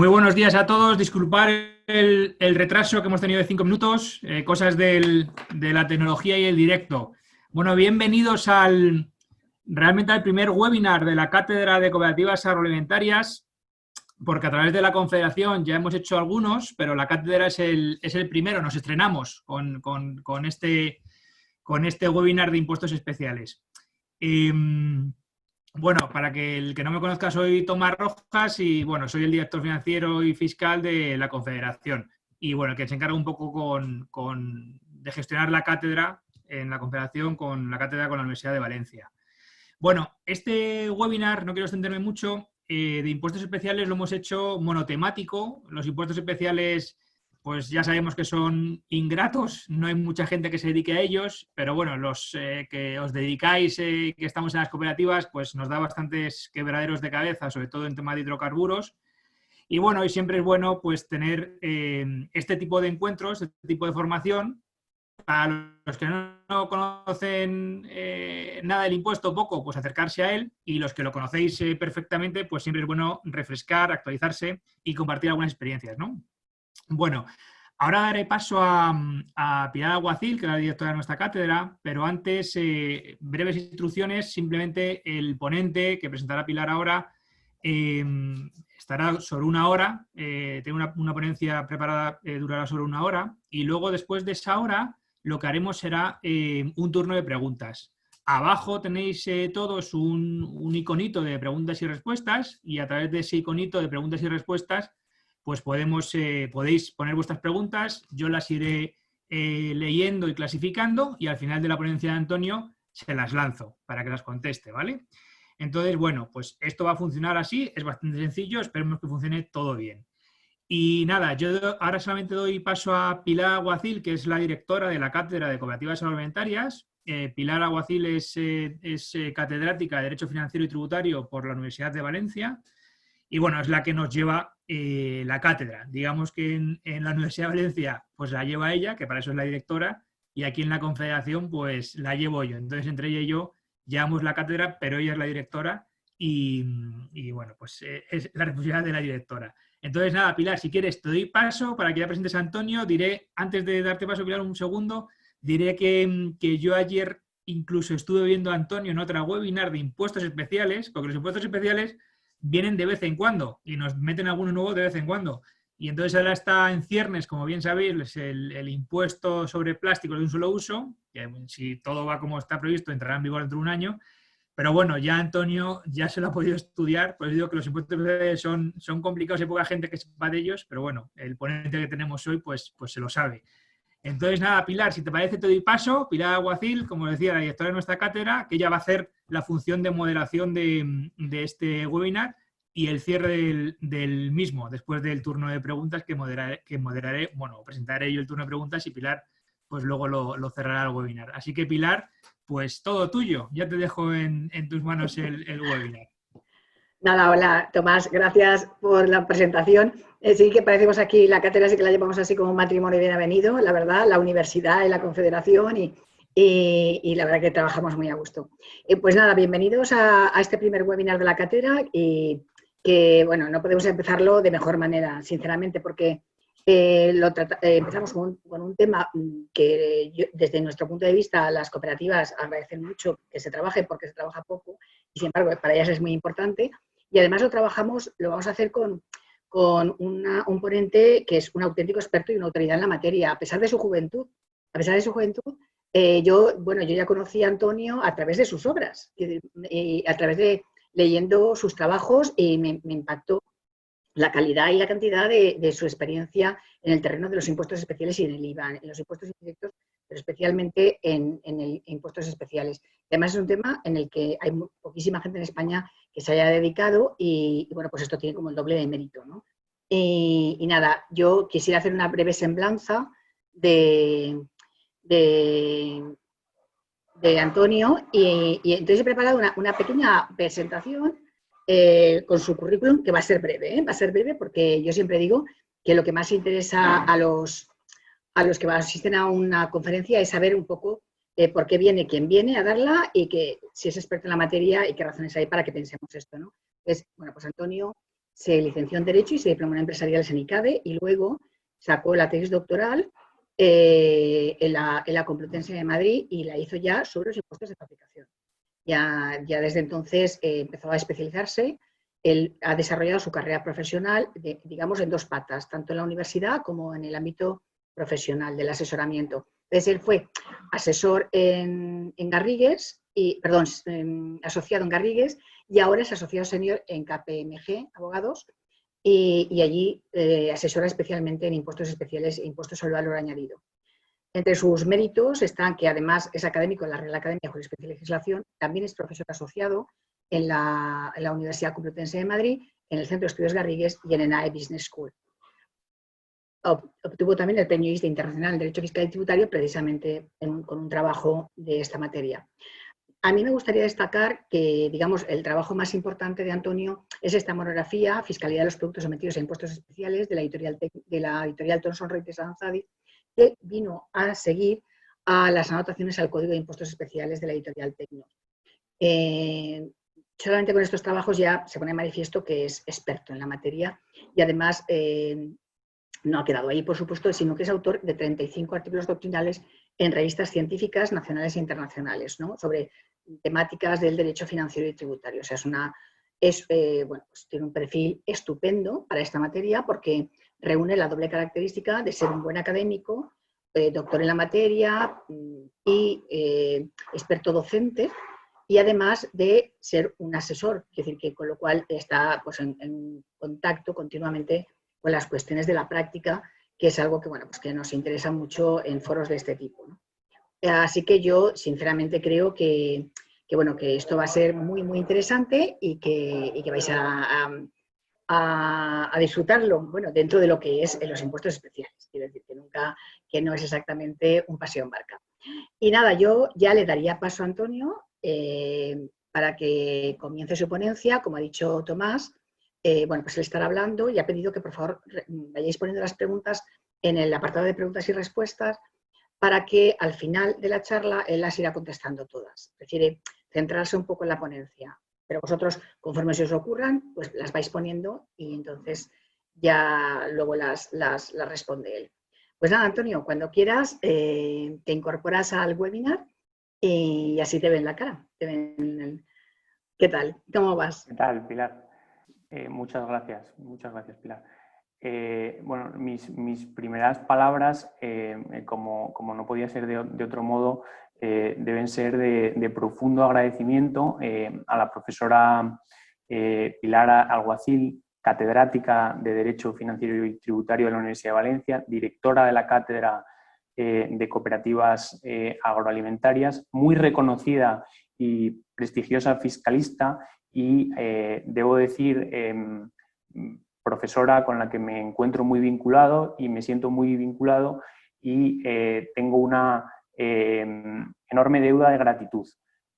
Muy buenos días a todos. Disculpar el retraso que hemos tenido de 5 minutos, cosas de la tecnología y el directo. Bueno, bienvenidos realmente al primer webinar de la Cátedra de Cooperativas Agroalimentarias, porque a través de la Confederación ya hemos hecho algunos, pero la Cátedra es el primero. Nos estrenamos con este webinar de impuestos especiales. Bueno, para que el que no me conozca, soy Tomás Rojas y, bueno, soy el director financiero y fiscal de la Confederación. Y, bueno, el que se encarga un poco de gestionar la cátedra en la Confederación con la cátedra con la Universidad de Valencia. Bueno, este webinar, no quiero extenderme mucho, de impuestos especiales lo hemos hecho monotemático. Los impuestos especiales, pues ya sabemos que son ingratos, no hay mucha gente que se dedique a ellos, pero bueno, los que os dedicáis, que estamos en las cooperativas, pues nos da bastantes quebraderos de cabeza, sobre todo en tema de hidrocarburos. Y bueno, y siempre es bueno pues tener este tipo de encuentros, este tipo de formación. Para los que no conocen nada del impuesto, poco, pues acercarse a él, y los que lo conocéis perfectamente, pues siempre es bueno refrescar, actualizarse y compartir algunas experiencias, ¿no? Bueno, ahora daré paso a Pilar Alguacil, que es la directora de nuestra cátedra, pero antes, breves instrucciones. Simplemente el ponente que presentará Pilar ahora estará sobre 1 hora, tiene una ponencia preparada, durará sobre 1 hora, y luego después de esa hora lo que haremos será un turno de preguntas. Abajo tenéis todos un iconito de preguntas y respuestas, y a través de ese iconito de preguntas y respuestas pues podéis poner vuestras preguntas, yo las iré leyendo y clasificando, y al final de la ponencia de Antonio se las lanzo para que las conteste, ¿vale? Entonces, bueno, pues esto va a funcionar así, es bastante sencillo, esperemos que funcione todo bien. Y nada, yo ahora solamente doy paso a Pilar Alguacil, que es la directora de la Cátedra de Cooperativas Agroalimentarias. Pilar Alguacil es catedrática de Derecho Financiero y Tributario por la Universidad de Valencia. Y bueno, es la que nos lleva la cátedra. Digamos que en la Universidad de Valencia pues la lleva ella, que para eso es la directora, y aquí en la Confederación pues la llevo yo. Entonces, entre ella y yo llevamos la cátedra, pero ella es la directora y bueno, pues es la responsabilidad de la directora. Entonces, nada, Pilar, si quieres te doy paso para que ya presentes a Antonio. Diré, antes de darte paso, Pilar, un segundo, diré que yo ayer incluso estuve viendo a Antonio en otra webinar de impuestos especiales, porque los impuestos especiales vienen de vez en cuando y nos meten alguno nuevo de vez en cuando. Y entonces ahora está en ciernes, como bien sabéis, el impuesto sobre plásticos de un solo uso, que si todo va como está previsto entrará en vigor dentro de 1 año. Pero bueno, ya Antonio ya se lo ha podido estudiar, pues digo que los impuestos son complicados, hay poca gente que sepa de ellos, pero bueno, el ponente que tenemos hoy pues se lo sabe. Entonces, nada, Pilar, si te parece, te doy paso. Pilar Alguacil, como decía, la directora de nuestra cátedra, que ella va a hacer la función de moderación de este webinar y el cierre del mismo, después del turno de preguntas que moderaré, bueno, presentaré yo el turno de preguntas, y Pilar, pues luego lo cerrará el webinar. Así que, Pilar, pues todo tuyo. Ya te dejo en tus manos el webinar. Nada, hola Tomás, gracias por la presentación. Sí que parecemos aquí, la cátedra sí que la llevamos así como un matrimonio bien avenido, la verdad, la universidad y la confederación, y la verdad que trabajamos muy a gusto. Pues nada, bienvenidos a este primer webinar de la cátedra, y que, bueno, no podemos empezarlo de mejor manera, sinceramente, porque empezamos con un tema que desde nuestro punto de vista las cooperativas agradecen mucho que se trabaje, porque se trabaja poco y sin embargo para ellas es muy importante. Y además lo vamos a hacer con un ponente que es un auténtico experto y una autoridad en la materia, a pesar de su juventud. Yo ya conocí a Antonio a través de sus obras, y a través de leyendo sus trabajos, y me impactó la calidad y la cantidad de su experiencia en el terreno de los impuestos especiales y en el IVA, en los impuestos indirectos, pero especialmente en impuestos especiales. Además, es un tema en el que hay poquísima gente en España que se haya dedicado, y bueno, pues esto tiene como el doble de mérito, ¿no? Y nada, yo quisiera hacer una breve semblanza de Antonio, y entonces he preparado una pequeña presentación con su currículum, que va a ser breve, va a ser breve, porque yo siempre digo que lo que más interesa a los que asisten a una conferencia es saber un poco por qué viene quien viene a darla, y que si es experto en la materia y qué razones hay para que pensemos esto, ¿no? Entonces, bueno, pues Antonio se licenció en Derecho y se diplomó en Empresariales en ICADE y luego sacó la tesis doctoral en la Complutense de Madrid y la hizo ya sobre los impuestos de fabricación. Ya desde entonces empezó a especializarse. Él ha desarrollado su carrera profesional, digamos, en dos patas, tanto en la universidad como en el ámbito profesional del asesoramiento. Entonces, él fue asesor en Garrigues, asociado en Garrigues, y ahora es asociado senior en KPMG, abogados, y allí asesora especialmente en impuestos especiales e impuestos sobre valor añadido. Entre sus méritos están que además es académico en la Real Academia de Jurisprudencia y Legislación, también es profesor asociado en la Universidad Complutense de Madrid, en el Centro de Estudios Garrigues y en ENAE Business School. Obtuvo también el Premio ISDE Internacional en Derecho Fiscal y Tributario precisamente con un trabajo de esta materia. A mí me gustaría destacar que, digamos, el trabajo más importante de Antonio es esta monografía, Fiscalidad de los productos sometidos a impuestos especiales, de la editorial Thomson Reuters Aranzadi, que vino a seguir a las anotaciones al Código de Impuestos Especiales de la editorial Tecno. Solamente con estos trabajos ya se pone de manifiesto que es experto en la materia y además no ha quedado ahí, por supuesto, sino que es autor de 35 artículos doctrinales en revistas científicas nacionales e internacionales, ¿no?, sobre temáticas del derecho financiero y tributario. O sea, pues tiene un perfil estupendo para esta materia porque reúne la doble característica de ser un buen académico, doctor en la materia y experto docente, y además de ser un asesor, es decir, que con lo cual está pues, en contacto continuamente con las cuestiones de la práctica, que es algo que, bueno, pues que nos interesa mucho en foros de este tipo, ¿no? Así que yo, sinceramente, creo que esto va a ser muy, muy interesante y que vais a disfrutarlo, bueno, dentro de lo que es los impuestos especiales. Quiero decir que no es exactamente un paseo en barca. Y nada, yo ya le daría paso a Antonio para que comience su ponencia. Como ha dicho Tomás, bueno, pues él estará hablando y ha pedido que por favor vayáis poniendo las preguntas en el apartado de preguntas y respuestas para que al final de la charla él las irá contestando todas. Prefiere centrarse un poco en la ponencia, pero vosotros, conforme se os ocurran, pues las vais poniendo y entonces ya luego las responde él. Pues nada, Antonio, cuando quieras te incorporas al webinar y así te ven la cara. ¿Qué tal? ¿Cómo vas? ¿Qué tal, Pilar? Muchas gracias, Pilar. Bueno, mis primeras palabras, como no podía ser de otro modo, deben ser de profundo agradecimiento a la profesora Pilar Alguacil, catedrática de Derecho Financiero y Tributario de la Universidad de Valencia, directora de la Cátedra de Cooperativas Agroalimentarias, muy reconocida y prestigiosa fiscalista y, debo decir, profesora con la que me encuentro muy vinculado y me siento muy vinculado y tengo una enorme deuda de gratitud.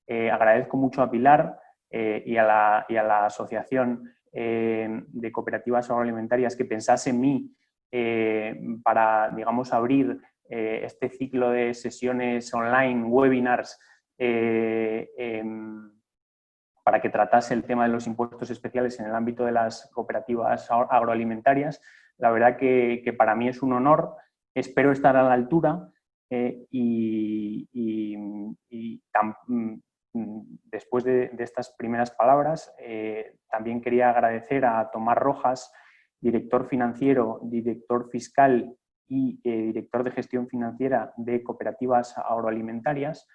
Agradezco mucho a Pilar y a la Asociación de Cooperativas Agroalimentarias que pensase en mí para, digamos, abrir este ciclo de sesiones online, webinars, para que tratase el tema de los impuestos especiales en el ámbito de las cooperativas agroalimentarias. La verdad que para mí es un honor, espero estar a la altura después de estas primeras palabras también quería agradecer a Tomás Rojas, director financiero, director fiscal y director de gestión financiera de cooperativas agroalimentarias,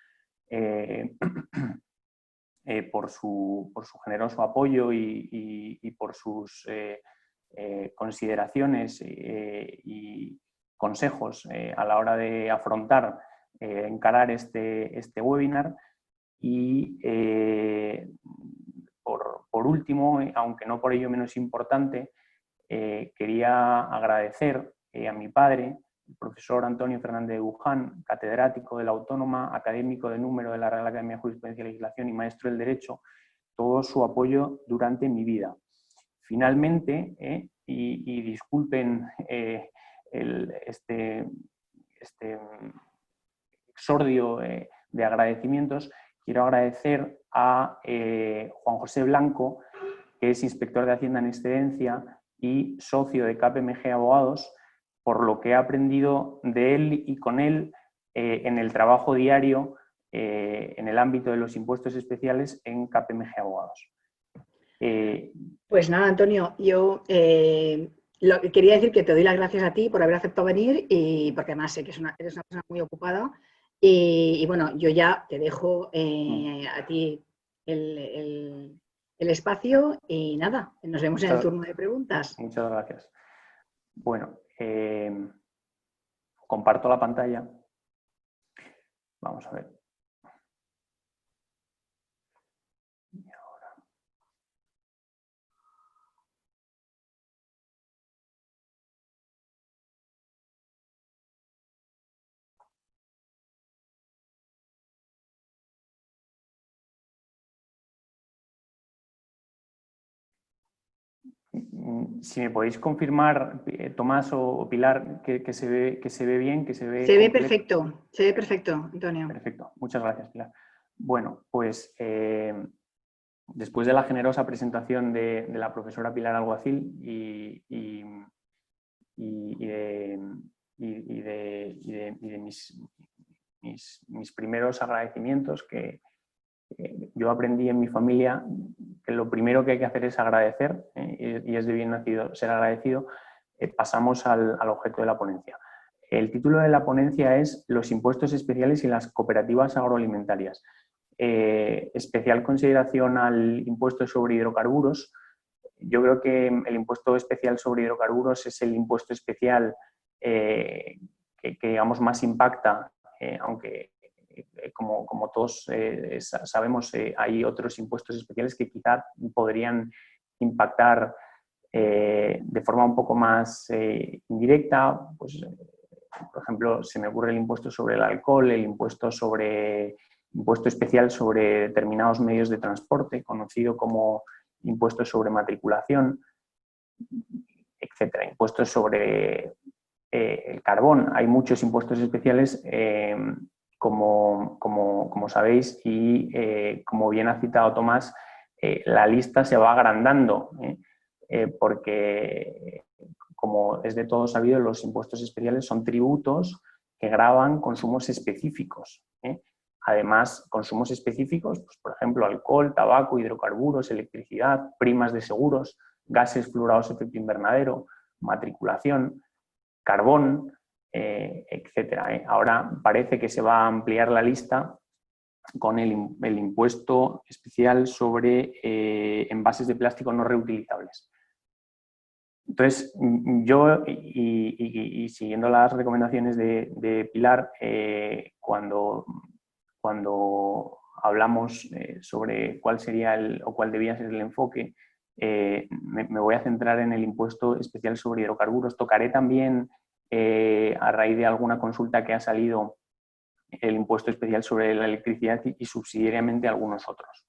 por su generoso apoyo y por sus consideraciones y consejos a la hora de encarar este webinar. Y por último, aunque no por ello menos importante, quería agradecer a mi padre, el profesor Antonio Fernández de Buján, catedrático de la Autónoma, académico de número de la Real Academia de Jurisprudencia y Legislación y maestro del Derecho, todo su apoyo durante mi vida. Finalmente, y disculpen este exordio de agradecimientos, quiero agradecer a Juan José Blanco, que es inspector de Hacienda en excedencia y socio de KPMG Abogados, por lo que he aprendido de él y con él en el trabajo diario en el ámbito de los impuestos especiales en KPMG Abogados. Pues nada, Antonio, yo lo que quería decir que te doy las gracias a ti por haber aceptado venir y porque además sé que eres una persona muy ocupada y bueno, yo ya te dejo a ti el espacio y nada, nos vemos en el turno de preguntas. Muchas gracias. Bueno, comparto la pantalla. Vamos a ver. Si me podéis confirmar, Tomás o Pilar, que se ve bien, que se ve... Se ve perfecto, Antonio. Perfecto, muchas gracias, Pilar. Bueno, pues después de la generosa presentación de la profesora Pilar Alguacil y de mis primeros agradecimientos, que yo aprendí en mi familia que lo primero que hay que hacer es agradecer, y es de bien nacido ser agradecido, pasamos al objeto de la ponencia. El título de la ponencia es Los impuestos especiales y las cooperativas agroalimentarias. Especial consideración al impuesto sobre hidrocarburos. Yo creo que el impuesto especial sobre hidrocarburos es el impuesto especial que digamos, más impacta, aunque como todos sabemos, hay otros impuestos especiales que quizá podrían impactar de forma un poco más indirecta. Pues, por ejemplo, se me ocurre el impuesto sobre el alcohol, el impuesto especial sobre determinados medios de transporte, conocido como impuesto sobre matriculación, etcétera. Impuestos sobre el carbón. Hay muchos impuestos especiales, como sabéis, y como bien ha citado Tomás, la lista se va agrandando, porque, como es de todo sabido, los impuestos especiales son tributos que gravan consumos específicos. Además, consumos específicos, pues, por ejemplo, alcohol, tabaco, hidrocarburos, electricidad, primas de seguros, gases fluorados de efecto invernadero, matriculación, carbón, etcétera. Ahora parece que se va a ampliar la lista con el impuesto especial sobre envases de plástico no reutilizables. Entonces, yo, y siguiendo las recomendaciones de Pilar, cuando hablamos sobre cuál sería o cuál debía ser el enfoque, me voy a centrar en el impuesto especial sobre hidrocarburos. Tocaré también, a raíz de alguna consulta que ha salido, el impuesto especial sobre la electricidad y subsidiariamente algunos otros.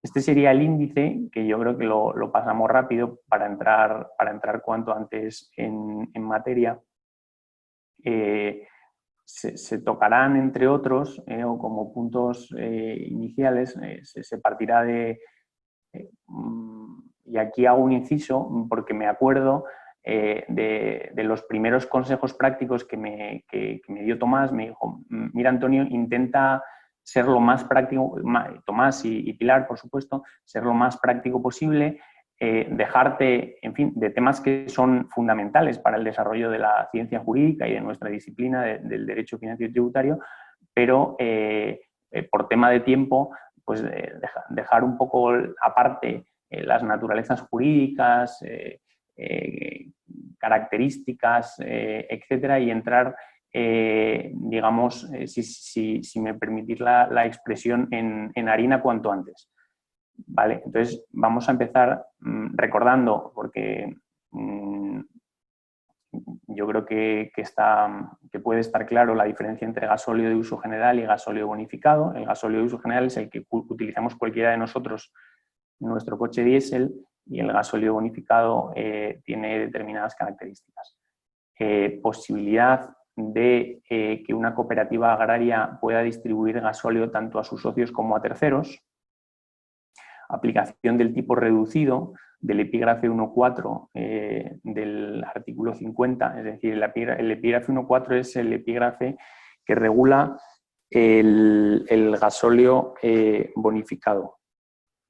Este sería el índice, que yo creo que lo pasamos rápido para entrar cuanto antes en materia. Se tocarán, entre otros, o como puntos iniciales, se partirá de... y aquí hago un inciso, porque me acuerdo de los primeros consejos prácticos que me dio Tomás. Me dijo: mira, Antonio, intenta ser lo más práctico, Tomás y Pilar, por supuesto, ser lo más práctico posible, dejarte, en fin, de temas que son fundamentales para el desarrollo de la ciencia jurídica y de nuestra disciplina del derecho financiero y tributario, pero por tema de tiempo, pues dejar un poco aparte las naturalezas jurídicas, características, etcétera, y entrar, digamos, si me permitís la expresión, en harina cuanto antes. Vale, entonces vamos a empezar recordando, porque yo creo que puede estar claro la diferencia entre gasóleo de uso general y gasóleo bonificado. El gasóleo de uso general es el que utilizamos cualquiera de nosotros en nuestro coche diésel, y el gasóleo bonificado tiene determinadas características. Posibilidad de que una cooperativa agraria pueda distribuir gasóleo tanto a sus socios como a terceros. aplicación del tipo reducido del epígrafe 1.4 del artículo 50, es decir, el epígrafe 1.4 es el epígrafe que regula el gasóleo bonificado.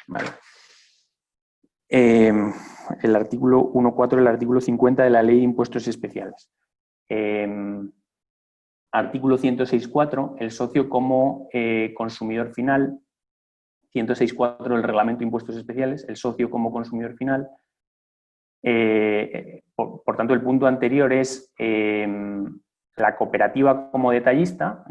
¿Vale? El artículo 1.4, el artículo 50 de la Ley de Impuestos Especiales. Artículo 106.4, el socio como consumidor final. 106.4 del Reglamento de Impuestos Especiales, el socio como consumidor final. Por tanto, el punto anterior es la cooperativa como detallista,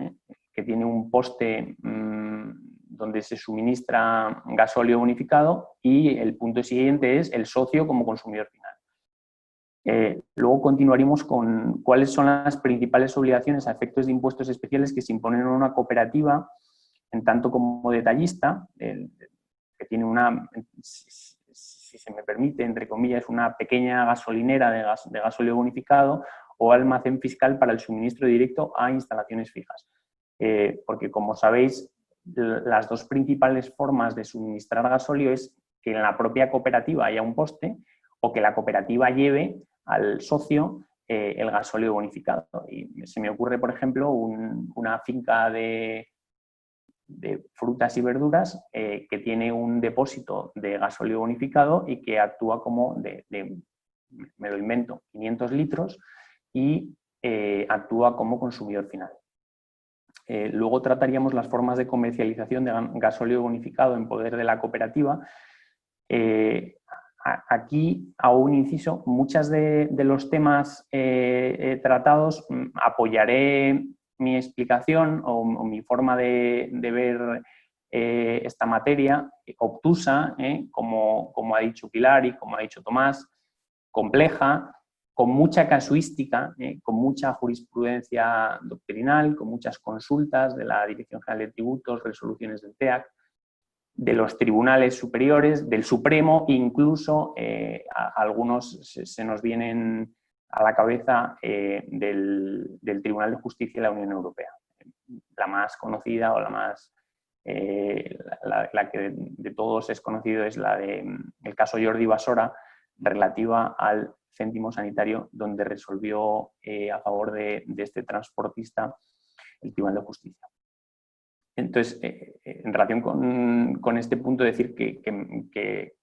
que tiene un poste donde se suministra gasóleo bonificado, y el punto siguiente es el socio como consumidor final. Luego continuaríamos con cuáles son las principales obligaciones a efectos de impuestos especiales que se imponen en una cooperativa en tanto como detallista, que tiene una, si se me permite, entre comillas, una pequeña gasolinera de gasóleo bonificado o almacén fiscal para el suministro directo a instalaciones fijas. Porque, como sabéis, las dos principales formas de suministrar gasóleo es que en la propia cooperativa haya un poste o que la cooperativa lleve al socio el gasóleo bonificado. Y se me ocurre, por ejemplo, una finca de frutas y verduras que tiene un depósito de gasóleo bonificado y que actúa como me lo invento, 500 litros y actúa como consumidor final. Luego trataríamos las formas de comercialización de gasóleo bonificado en poder de la cooperativa. Aquí hago un inciso. Muchos de los temas tratados apoyaré mi explicación o mi forma de ver esta materia obtusa, como ha dicho Pilar y como ha dicho Tomás, compleja, con mucha casuística, con mucha jurisprudencia doctrinal, con muchas consultas de la Dirección General de Tributos, resoluciones del TEAC, de los tribunales superiores, del Supremo, incluso algunos se nos vienen a la cabeza del Tribunal de Justicia de la Unión Europea. La más conocida o la que de todos es conocido es la del caso Jordi Basora, relativa al céntimo sanitario, donde resolvió a favor de este transportista el Tribunal de Justicia. Entonces, en relación con este punto, decir que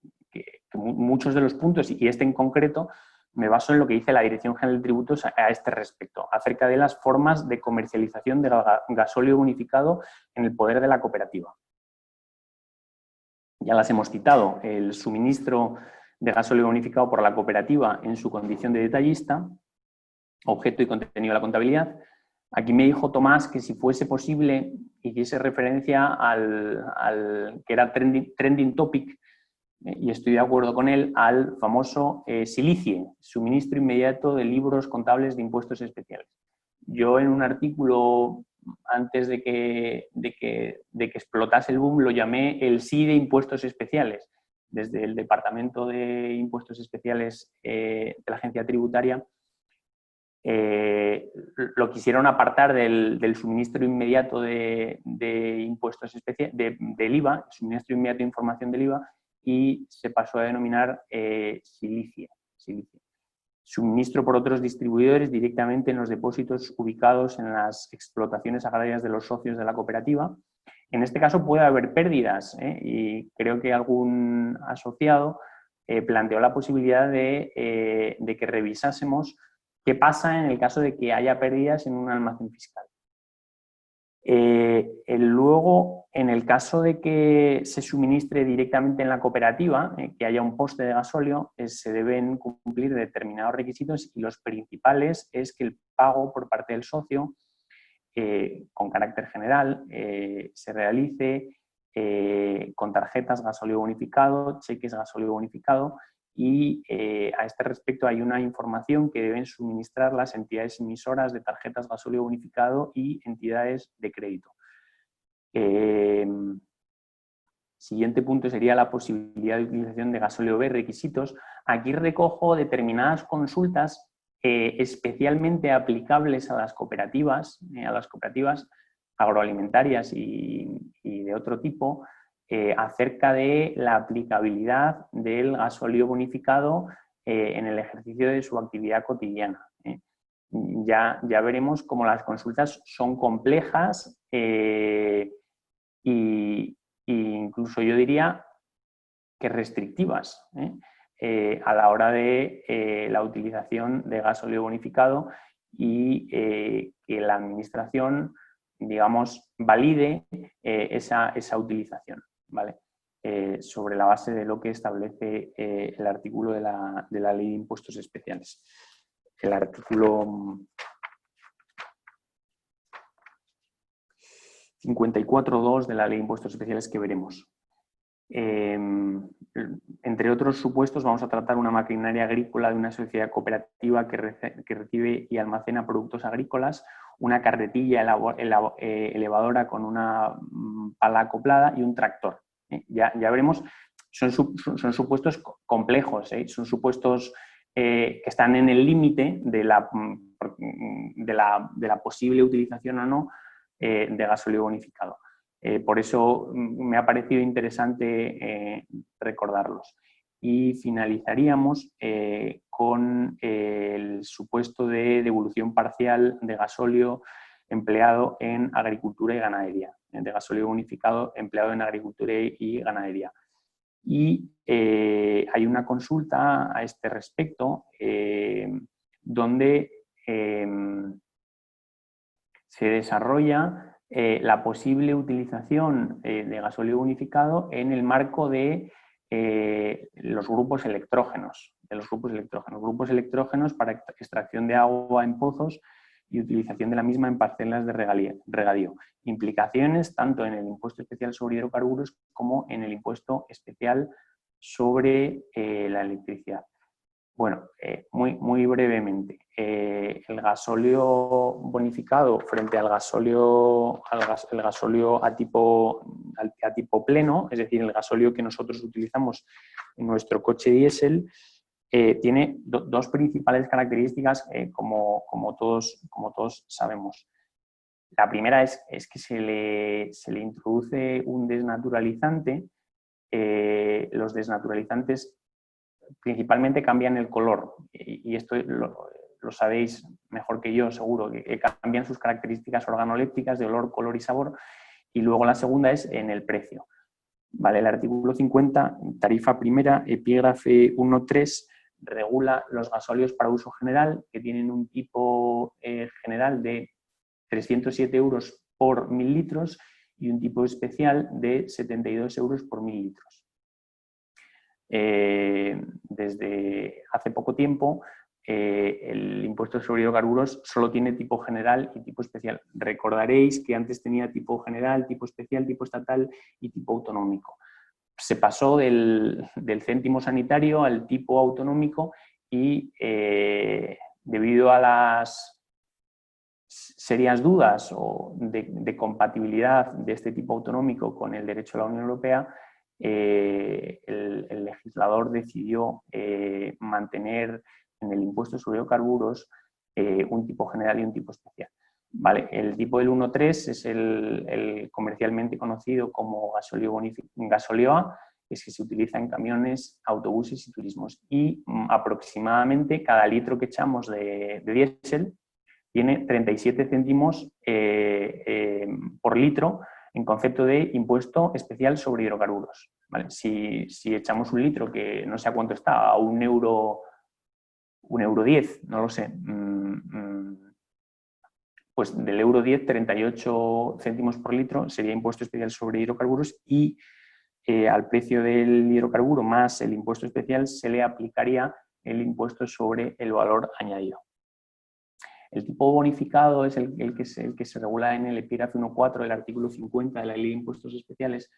muchos de los puntos, y este en concreto, me baso en lo que dice la Dirección General de Tributos a este respecto, acerca de las formas de comercialización del gasóleo bonificado en el poder de la cooperativa. Ya las hemos citado: el suministro de gasóleo bonificado por la cooperativa en su condición de detallista, objeto y contenido de la contabilidad. Aquí me dijo Tomás que si fuese posible hiciese referencia al que era trending topic, y estoy de acuerdo con él, al famoso SILICIE, suministro inmediato de libros contables de impuestos especiales. Yo en un artículo, antes de que explotase el boom, lo llamé el sí de impuestos especiales. Desde el Departamento de Impuestos Especiales de la Agencia Tributaria lo quisieron apartar del suministro inmediato de impuestos especiales, del IVA, suministro inmediato de información del IVA, y se pasó a denominar SILICIE. Suministro por otros distribuidores directamente en los depósitos ubicados en las explotaciones agrarias de los socios de la cooperativa. En este caso puede haber pérdidas, y creo que algún asociado planteó la posibilidad de que revisásemos qué pasa en el caso de que haya pérdidas en un almacén fiscal. Luego, en el caso de que se suministre directamente en la cooperativa, que haya un poste de gasóleo, se deben cumplir determinados requisitos, y los principales es que el pago por parte del socio, con carácter general, se realice con tarjetas gasóleo bonificado, cheques gasóleo bonificado, y a este respecto hay una información que deben suministrar las entidades emisoras de tarjetas gasóleo bonificado y entidades de crédito. Siguiente punto sería la posibilidad de utilización de gasóleo B, requisitos. Aquí recojo determinadas consultas especialmente aplicables a las cooperativas agroalimentarias y de otro tipo, acerca de la aplicabilidad del gasóleo bonificado en el ejercicio de su actividad cotidiana. Ya veremos cómo las consultas son complejas e incluso yo diría que restrictivas a la hora de la utilización de gasóleo bonificado y que la administración, digamos, valide esa utilización, ¿vale? Sobre la base de lo que establece el artículo de la Ley de Impuestos Especiales. El artículo 54.2 de la Ley de Impuestos Especiales que veremos. Entre otros supuestos, vamos a tratar una maquinaria agrícola de una sociedad cooperativa que recibe y almacena productos agrícolas, una carretilla elevadora con una pala acoplada y un tractor. Ya veremos, son supuestos complejos, son supuestos que están en el límite de la posible utilización o no de gasóleo bonificado. Por eso me ha parecido interesante recordarlos. Y finalizaríamos con el supuesto de devolución parcial de gasóleo empleado en agricultura y ganadería, de gasóleo bonificado empleado en agricultura y ganadería. Y hay una consulta a este respecto donde se desarrolla la posible utilización de gasóleo bonificado en el marco de los grupos electrógenos, grupos electrógenos para extracción de agua en pozos y utilización de la misma en parcelas de regadío. Implicaciones tanto en el impuesto especial sobre hidrocarburos como en el impuesto especial sobre la electricidad. Bueno, muy brevemente, el gasóleo bonificado frente al gasóleo a tipo pleno, es decir, el gasóleo que nosotros utilizamos en nuestro coche diésel, tiene dos principales características como todos sabemos. La primera es que se le introduce un desnaturalizante. Los desnaturalizantes principalmente cambian el color y esto lo sabéis mejor que yo, seguro, que cambian sus características organolépticas de olor, color y sabor. Y luego la segunda es en el precio. ¿Vale? El artículo 50, tarifa primera, epígrafe 1.3, regula los gasóleos para uso general que tienen un tipo general de 307 euros por 1000 litros y un tipo especial de 72 euros por 1000 litros. Desde hace poco tiempo el impuesto sobre hidrocarburos solo tiene tipo general y tipo especial. Recordaréis que antes tenía tipo general, tipo especial, tipo estatal y tipo autonómico. Se pasó del céntimo sanitario al tipo autonómico y debido a las serias dudas de compatibilidad de este tipo autonómico con el derecho de la Unión Europea, el legislador decidió mantener en el impuesto sobre hidrocarburos un tipo general y un tipo especial. Vale, el tipo del 1.3 es el comercialmente conocido como gasóleo A, que es que se utiliza en camiones, autobuses y turismos. Y aproximadamente cada litro que echamos de diésel tiene 37 céntimos por litro en concepto de impuesto especial sobre hidrocarburos. ¿Vale? Si echamos un litro que no sé a cuánto está, a €1, €1.10, no lo sé, pues del €10, 38 céntimos por litro sería impuesto especial sobre hidrocarburos y al precio del hidrocarburo más el impuesto especial se le aplicaría el impuesto sobre el valor añadido. El tipo bonificado es el que se regula en el epígrafe 1.4 del artículo 50 de la Ley de Impuestos Especiales,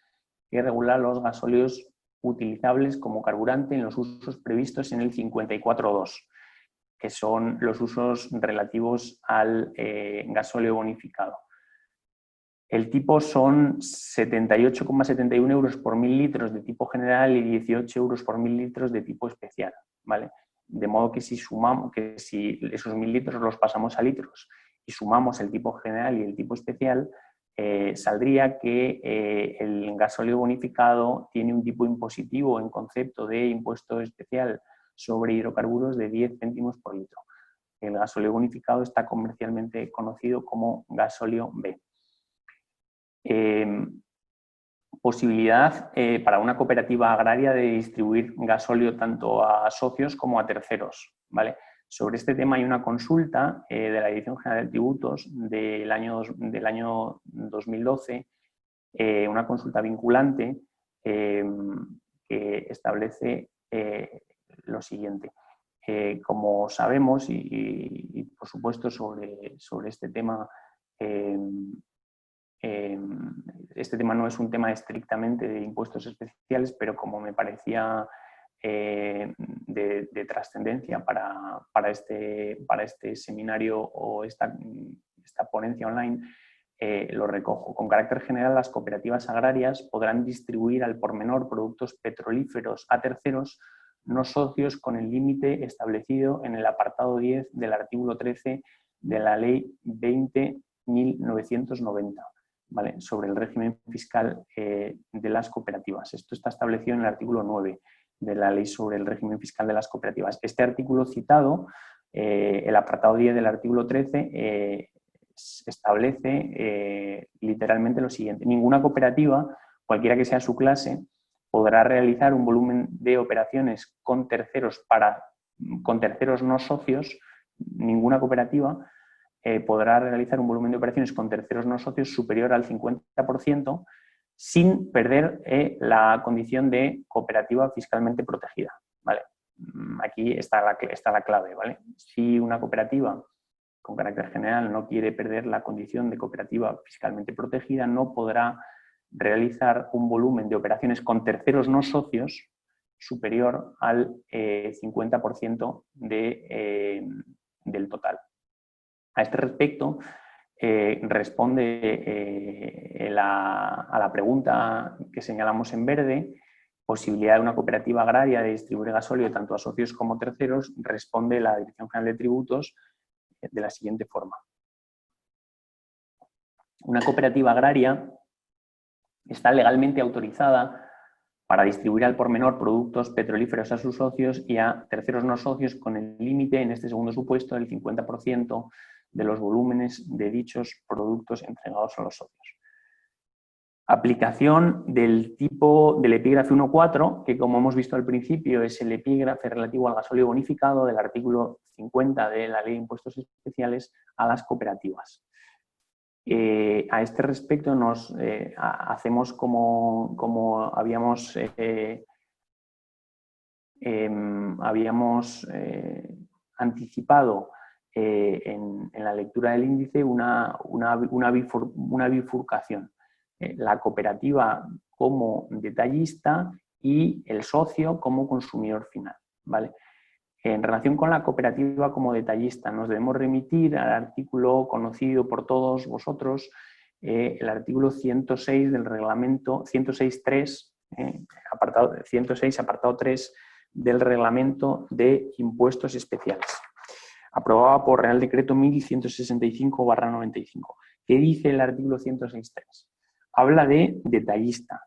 que regula los gasóleos utilizables como carburante en los usos previstos en el 54.2, que son los usos relativos al gasóleo bonificado. El tipo son 78,71 euros por 1000 litros de tipo general y 18 euros por 1000 litros de tipo especial, ¿vale? De modo que si esos 1000 litros los pasamos a litros y sumamos el tipo general y el tipo especial, saldría que el gasóleo bonificado tiene un tipo impositivo en concepto de impuesto especial sobre hidrocarburos de 10 céntimos por litro. El gasóleo bonificado está comercialmente conocido como gasóleo B. Posibilidad para una cooperativa agraria de distribuir gasóleo tanto a socios como a terceros, ¿vale? Sobre este tema hay una consulta de la Dirección General de Tributos del año 2012, una consulta vinculante que establece lo siguiente. Como sabemos, y por supuesto sobre este tema, este tema no es un tema estrictamente de impuestos especiales, pero como me parecía de trascendencia para este seminario o esta ponencia online, lo recojo. Con carácter general, las cooperativas agrarias podrán distribuir al por menor productos petrolíferos a terceros no socios con el límite establecido en el apartado 10 del artículo 13 de la Ley 20.990, ¿vale? Sobre el régimen fiscal de las cooperativas. Esto está establecido en el artículo 9 de la Ley sobre el régimen fiscal de las cooperativas. Este artículo citado, el apartado 10 del artículo 13, establece literalmente lo siguiente: ninguna cooperativa, cualquiera que sea su clase, podrá realizar un volumen de operaciones con terceros no socios. Ninguna cooperativa podrá realizar un volumen de operaciones con terceros no socios superior al 50% sin perder la condición de cooperativa fiscalmente protegida, ¿vale? Aquí está la clave, ¿vale? Si una cooperativa con carácter general no quiere perder la condición de cooperativa fiscalmente protegida, no podrá realizar un volumen de operaciones con terceros no socios superior al 50% del total. A este respecto, responde a la pregunta que señalamos en verde, posibilidad de una cooperativa agraria de distribuir gasóleo tanto a socios como terceros, responde la Dirección General de Tributos de la siguiente forma. Una cooperativa agraria está legalmente autorizada para distribuir al por menor productos petrolíferos a sus socios y a terceros no socios con el límite, en este segundo supuesto, del 50% de los volúmenes de dichos productos entregados a los socios. Aplicación del tipo del epígrafe 1.4, que como hemos visto al principio es el epígrafe relativo al gasóleo bonificado del artículo 50 de la Ley de Impuestos Especiales a las cooperativas. A este respecto nos hacemos como habíamos anticipado en la lectura del índice una bifurcación. La cooperativa como detallista y el socio como consumidor final, ¿vale? En relación con la cooperativa como detallista, nos debemos remitir al artículo conocido por todos vosotros, el artículo 106 del reglamento, 106.3, apartado 106, apartado 3 del reglamento de impuestos especiales, aprobada por Real Decreto 1165/95. ¿Qué dice el artículo 106.3? Habla de detallista.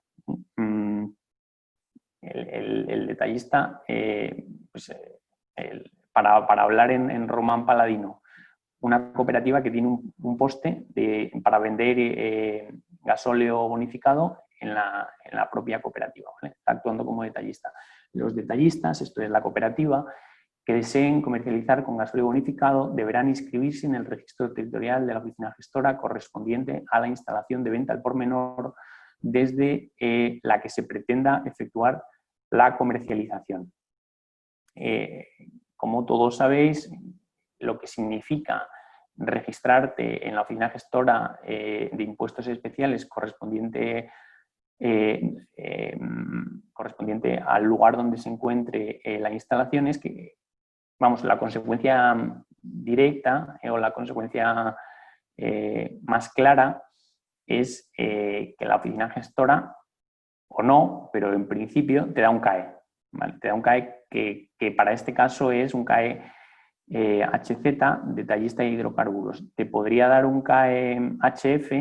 El detallista, para hablar en román paladino, una cooperativa que tiene un poste para vender gasóleo bonificado en la propia cooperativa, ¿vale? Está actuando como detallista. Los detallistas, esto es la cooperativa, que deseen comercializar con gasóleo bonificado deberán inscribirse en el registro territorial de la oficina gestora correspondiente a la instalación de venta al por menor desde la que se pretenda efectuar la comercialización. Como todos sabéis, lo que significa registrarte en la oficina gestora de impuestos especiales correspondiente al lugar donde se encuentre la instalación es que, vamos, la consecuencia directa o la consecuencia más clara es que la oficina gestora, o no, pero en principio te da un CAE, ¿vale? Te da un CAE que para este caso es un CAE HZ, detallista de hidrocarburos. Te podría dar un CAE HF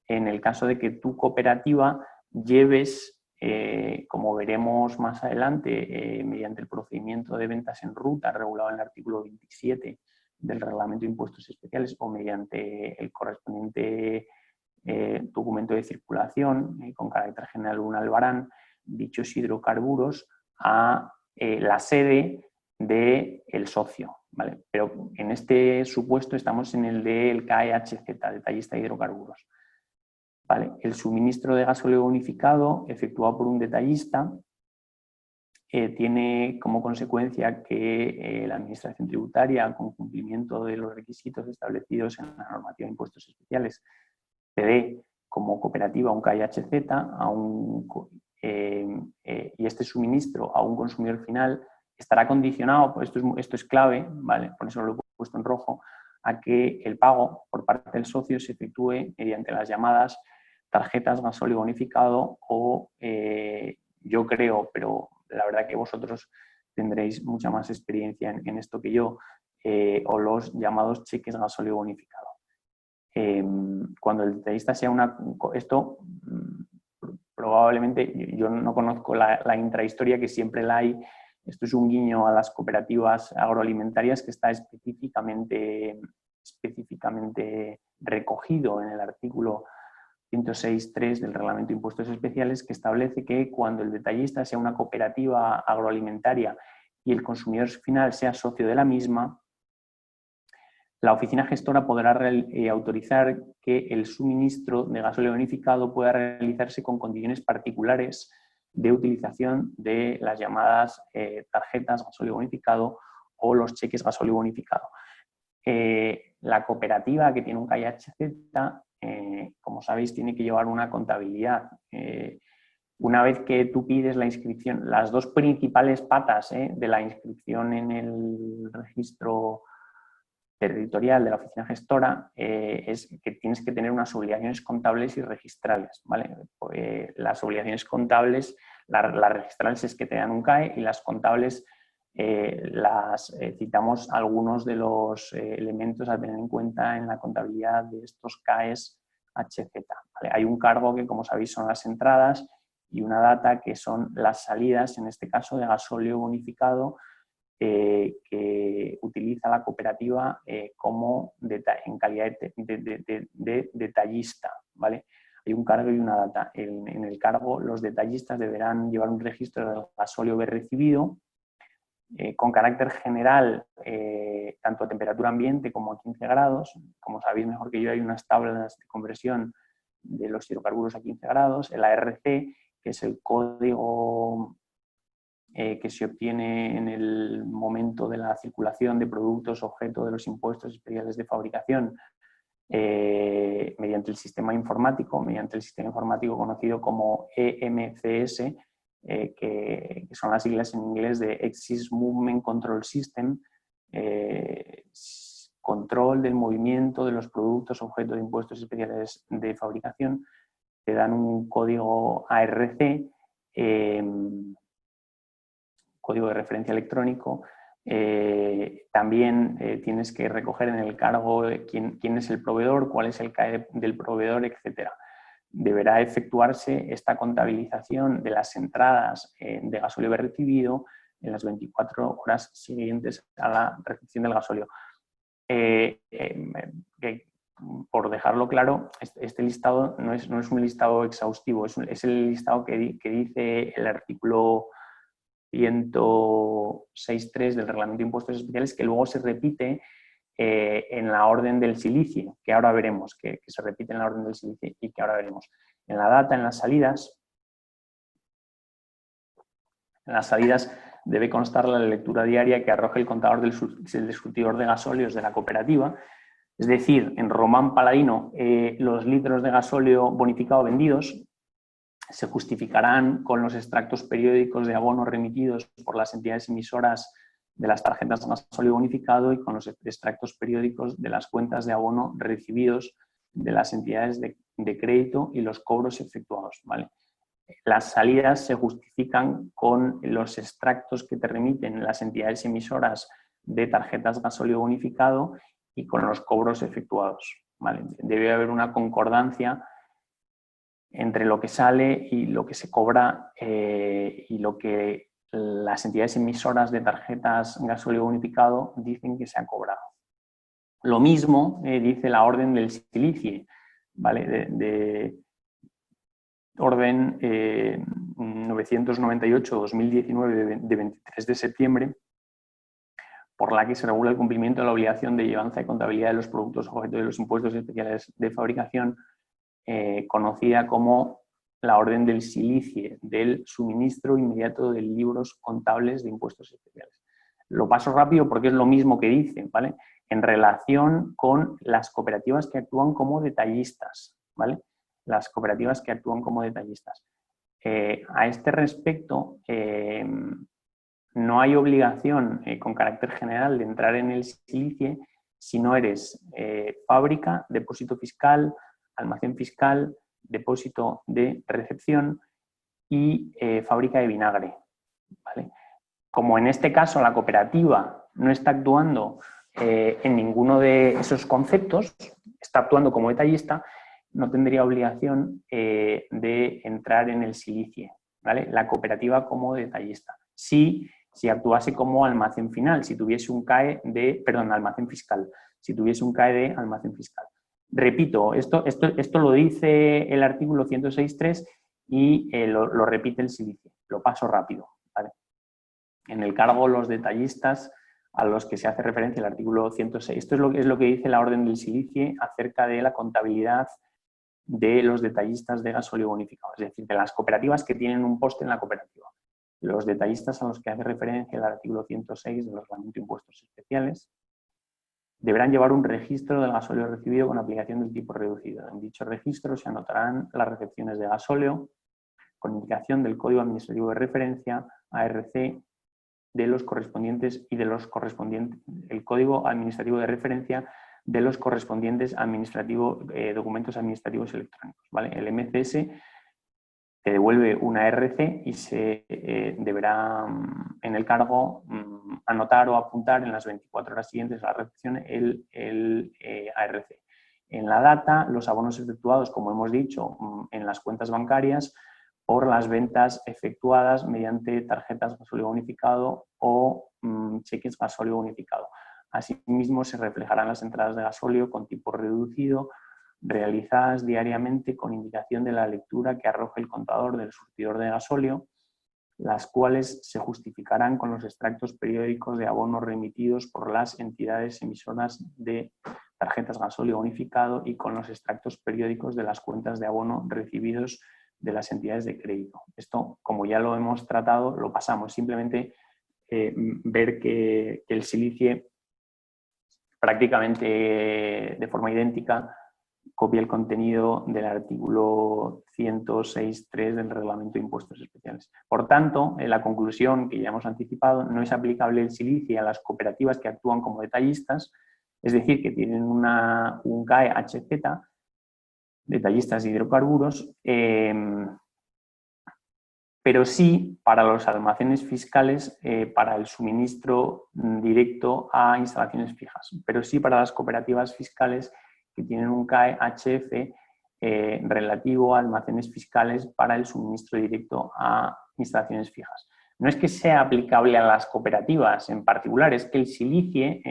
en el caso de que tu cooperativa lleves, como veremos más adelante, mediante el procedimiento de ventas en ruta regulado en el artículo 27 del Reglamento de Impuestos Especiales o mediante el correspondiente documento de circulación con carácter general un albarán, dichos hidrocarburos a la sede del socio, ¿vale? Pero en este supuesto estamos en el del KEHZ, detallista de hidrocarburos. ¿Vale? El suministro de gasóleo bonificado efectuado por un detallista tiene como consecuencia que la Administración Tributaria, con cumplimiento de los requisitos establecidos en la normativa de impuestos especiales, cede como cooperativa un KIHZ y este suministro a un consumidor final estará condicionado, pues esto es clave, ¿vale? Por eso lo he puesto en rojo, a que el pago por parte del socio se efectúe mediante las llamadas tarjetas gasóleo bonificado o yo creo, pero la verdad que vosotros tendréis mucha más experiencia en esto que yo, o los llamados cheques gasóleo bonificado. Cuando el detallista sea esto probablemente, yo no conozco la intrahistoria, que siempre la hay. Esto es un guiño a las cooperativas agroalimentarias que está específicamente recogido en el artículo 106.3 del Reglamento de Impuestos Especiales, que establece que cuando el detallista sea una cooperativa agroalimentaria y el consumidor final sea socio de la misma, la oficina gestora podrá autorizar que el suministro de gasóleo bonificado pueda realizarse con condiciones particulares de utilización de las llamadas tarjetas gasóleo bonificado o los cheques gasóleo bonificado. La cooperativa que tiene un KIHZ, como sabéis, tiene que llevar una contabilidad. Una vez que tú pides la inscripción, las dos principales patas de la inscripción en el registro territorial de la oficina gestora es que tienes que tener unas obligaciones contables y registrales, ¿vale? Las obligaciones contables, las registrales es que te dan un CAE, y las contables citamos algunos de los elementos a tener en cuenta en la contabilidad de estos CAEs HZ, ¿vale? Hay un cargo que, como sabéis, son las entradas y una data que son las salidas, en este caso de gasóleo bonificado, que utiliza la cooperativa en calidad de detallista, ¿vale? Hay un cargo y una data. En el cargo, los detallistas deberán llevar un registro del gasóleo recibido con carácter general, tanto a temperatura ambiente como a 15 grados. Como sabéis mejor que yo, hay unas tablas de conversión de los hidrocarburos a 15 grados. El ARC, que es el código que se obtiene en el momento de la circulación de productos objeto de los impuestos especiales de fabricación mediante el sistema informático conocido como EMCS, que son las siglas en inglés de Exit Movement Control System, control del movimiento de los productos objeto de impuestos especiales de fabricación. Te dan un código ARC, código de referencia electrónico. También tienes que recoger en el cargo quién es el proveedor, cuál es el CAE del proveedor, etc. Deberá efectuarse esta contabilización de las entradas de gasóleo recibido en las 24 horas siguientes a la recepción del gasóleo. Por dejarlo claro, este listado no es un listado exhaustivo, es el listado que dice el artículo 106.3 del Reglamento de Impuestos Especiales, que luego se repite en la orden del silicio, que ahora veremos, que se repite en la orden del silicio y que ahora veremos. En la data, en las salidas debe constar la lectura diaria que arroje el contador del surtidor de gasóleos de la cooperativa. Es decir, en Román Paladino, los litros de gasóleo bonificado vendidos se justificarán con los extractos periódicos de abono remitidos por las entidades emisoras de las tarjetas de gasóleo bonificado y con los extractos periódicos de las cuentas de abono recibidos de las entidades de crédito y los cobros efectuados, ¿vale? Las salidas se justifican con los extractos que te remiten las entidades emisoras de tarjetas gasóleo bonificado y con los cobros efectuados, ¿vale? Debe haber una concordancia entre lo que sale y lo que se cobra y lo que las entidades emisoras de tarjetas gasóleo bonificado dicen que se ha cobrado. Lo mismo dice la orden del silicio, ¿vale? de orden 998-2019 de 23 de septiembre, por la que se regula el cumplimiento de la obligación de llevanza y contabilidad de los productos objeto de los impuestos especiales de fabricación, conocida como la orden del silicio, del suministro inmediato de libros contables de impuestos especiales. Lo paso rápido porque es lo mismo que dice, ¿vale? En relación con las cooperativas que actúan como detallistas, ¿vale? Las cooperativas que actúan como detallistas. A este respecto, no hay obligación con carácter general de entrar en el silicio si no eres fábrica, depósito fiscal, almacén fiscal, depósito de recepción y fábrica de vinagre, ¿vale? Como en este caso la cooperativa no está actuando en ninguno de esos conceptos, está actuando como detallista, no tendría obligación de entrar en el silicio, ¿vale? La cooperativa como detallista. Si actuase como almacén final, si tuviese un CAE de, perdón, almacén fiscal, si tuviese un CAE de almacén fiscal. Repito, esto lo dice el artículo 106.3 y lo repite el silicio. Lo paso rápido, ¿vale? En el cargo, los detallistas a los que se hace referencia el artículo 106. Esto es lo que dice la orden del silicio acerca de la contabilidad de los detallistas de gasóleo bonificado, es decir, de las cooperativas que tienen un poste en la cooperativa. Los detallistas a los que hace referencia el artículo 106 del Reglamento de Impuestos Especiales deberán llevar un registro del gasóleo recibido con aplicación del tipo reducido. En dicho registro se anotarán las recepciones de gasóleo con indicación del Código Administrativo de Referencia, ARC, de los correspondientes y de los correspondientes, el Código Administrativo de Referencia de los correspondientes documentos administrativos electrónicos, ¿vale? El MCS te devuelve una RC y se deberá en el cargo anotar o apuntar en las 24 horas siguientes a la recepción el ARC. En la data, los abonos efectuados, como hemos dicho, en las cuentas bancarias por las ventas efectuadas mediante tarjetas gasóleo bonificado o cheques gasóleo bonificado. Asimismo, se reflejarán las entradas de gasóleo con tipo reducido realizadas diariamente con indicación de la lectura que arroje el contador del surtidor de gasóleo, las cuales se justificarán con los extractos periódicos de abonos remitidos por las entidades emisoras de tarjetas gasóleo bonificado y con los extractos periódicos de las cuentas de abono recibidos de las entidades de crédito. Esto, como ya lo hemos tratado, lo pasamos. Simplemente ver que el silicio prácticamente de forma idéntica copia el contenido del artículo 106.3 del Reglamento de Impuestos Especiales. Por tanto, en la conclusión que ya hemos anticipado, no es aplicable el silicio a las cooperativas que actúan como detallistas, es decir, que tienen un CAE HZ, detallistas de hidrocarburos, pero sí para los almacenes fiscales para el suministro directo a instalaciones fijas, pero sí para las cooperativas fiscales que tienen un CAE HF relativo a almacenes fiscales para el suministro directo a instalaciones fijas. No es que sea aplicable a las cooperativas en particular, es que el silicio,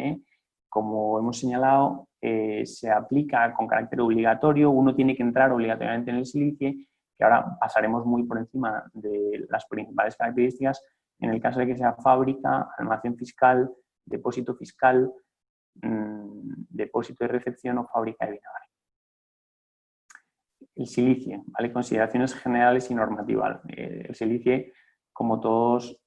como hemos señalado, se aplica con carácter obligatorio, uno tiene que entrar obligatoriamente en el silicio, que ahora pasaremos muy por encima de las principales características, en el caso de que sea fábrica, almacén fiscal, depósito fiscal, depósito de recepción o fábrica de vinagre. El silicio, ¿vale? Consideraciones generales y normativas. El silicio, como todos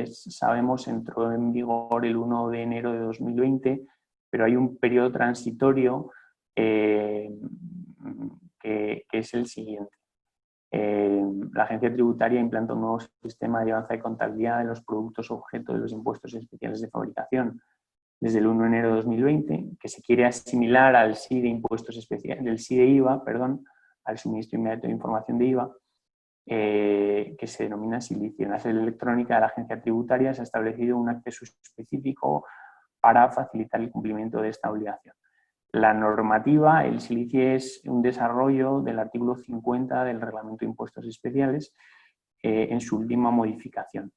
sabemos, entró en vigor el 1 de enero de 2020, pero hay un periodo transitorio que es el siguiente. La agencia tributaria implanta un nuevo sistema de llevanza de contabilidad de los productos objeto de los impuestos especiales de fabricación desde el 1 de enero de 2020, que se quiere asimilar al SI de impuestos especiales, del SI de IVA, perdón, al suministro inmediato de información de IVA, que se denomina silicio. En la sede electrónica de la agencia tributaria se ha establecido un acceso específico para facilitar el cumplimiento de esta obligación. La normativa, el silicio es un desarrollo del artículo 50 del Reglamento de Impuestos Especiales en su última modificación.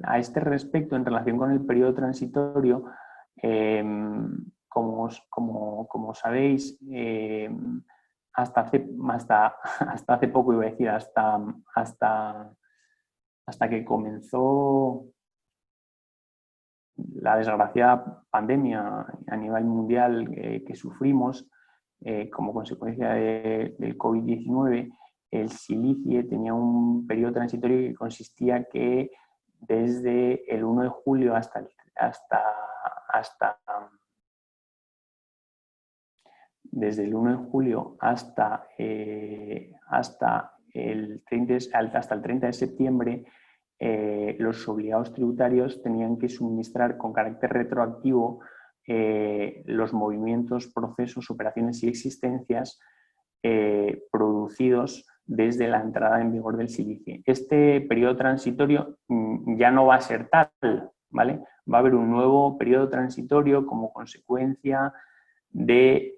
A este respecto, en relación con el periodo transitorio, como sabéis, hasta hace poco, iba a decir, hasta que comenzó la desgraciada pandemia a nivel mundial que sufrimos como consecuencia del COVID-19, el silicio tenía un periodo transitorio que consistía que desde el 1 de julio desde el 1 de julio hasta el 30 de septiembre, los obligados tributarios tenían que suministrar con carácter retroactivo los movimientos, procesos, operaciones y existencias producidos desde la entrada en vigor del silicio. Este periodo transitorio ya no va a ser tal, ¿vale? Va a haber un nuevo periodo transitorio como consecuencia de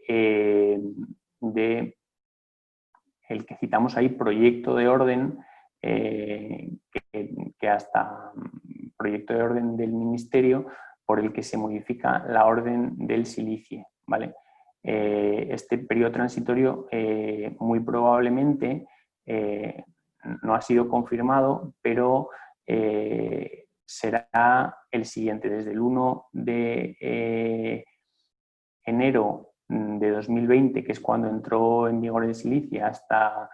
el que citamos ahí, proyecto de orden, que hasta proyecto de orden del Ministerio por el que se modifica la orden del silicio, ¿vale? Este periodo transitorio muy probablemente no ha sido confirmado, pero será el siguiente, desde el 1 de enero de 2020, que es cuando entró en vigor el silicio, hasta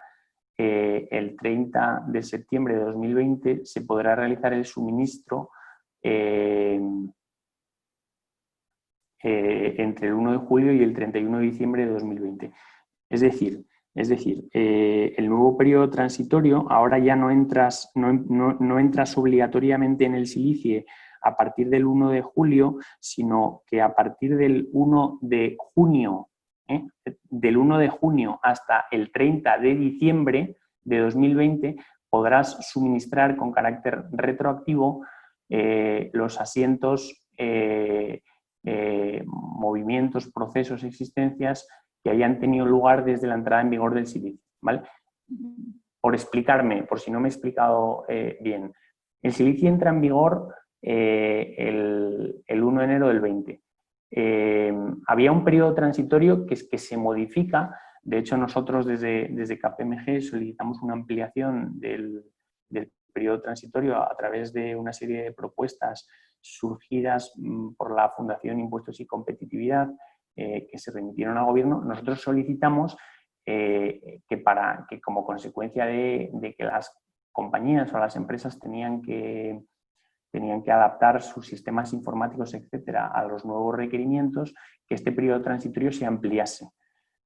el 30 de septiembre de 2020 se podrá realizar el suministro entre el 1 de julio y el 31 de diciembre de 2020. Es decir, el nuevo periodo transitorio, ahora ya no entras obligatoriamente en el silicio a partir del 1 de julio, sino que a partir del 1 de junio, del 1 de junio hasta el 30 de diciembre de 2020, podrás suministrar con carácter retroactivo los asientos, movimientos, procesos, existencias que hayan tenido lugar desde la entrada en vigor del silicio, ¿vale? Por explicarme, por si no me he explicado bien, el silicio entra en vigor el 1 de enero del 20. Había un periodo transitorio que se modifica. De hecho, nosotros desde KPMG solicitamos una ampliación del periodo transitorio a través de una serie de propuestas surgidas por la Fundación Impuestos y Competitividad, que se remitieron al Gobierno. Nosotros solicitamos que como consecuencia de que las compañías o las empresas tenían que adaptar sus sistemas informáticos, etcétera, a los nuevos requerimientos, que este periodo transitorio se ampliase,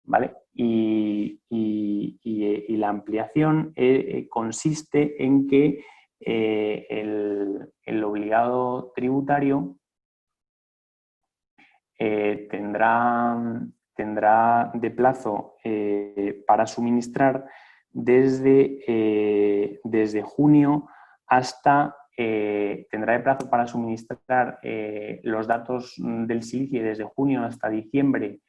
¿vale? Y la ampliación consiste en que el obligado tributario tendrá de plazo para suministrar desde junio hasta tendrá de plazo para suministrar los datos del silicio desde junio hasta diciembre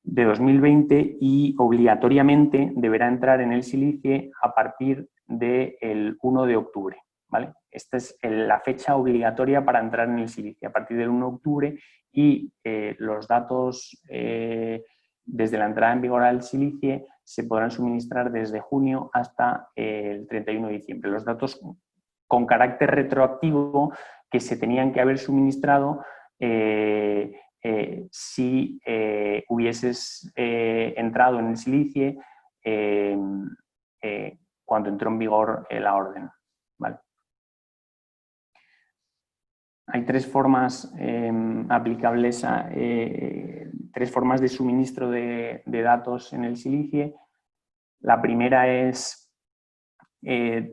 de 2020 y obligatoriamente deberá entrar en el silicio a partir del 1 de octubre. ¿Vale? Esta es la fecha obligatoria para entrar en el silicio, a partir del 1 de octubre, y los datos desde la entrada en vigor al silicio se podrán suministrar desde junio hasta el 31 de diciembre. Los datos con carácter retroactivo que se tenían que haber suministrado si hubieses entrado en el silicio cuando entró en vigor la orden. ¿Vale? Hay tres formas aplicables, tres formas de suministro de datos en el silicio. La primera es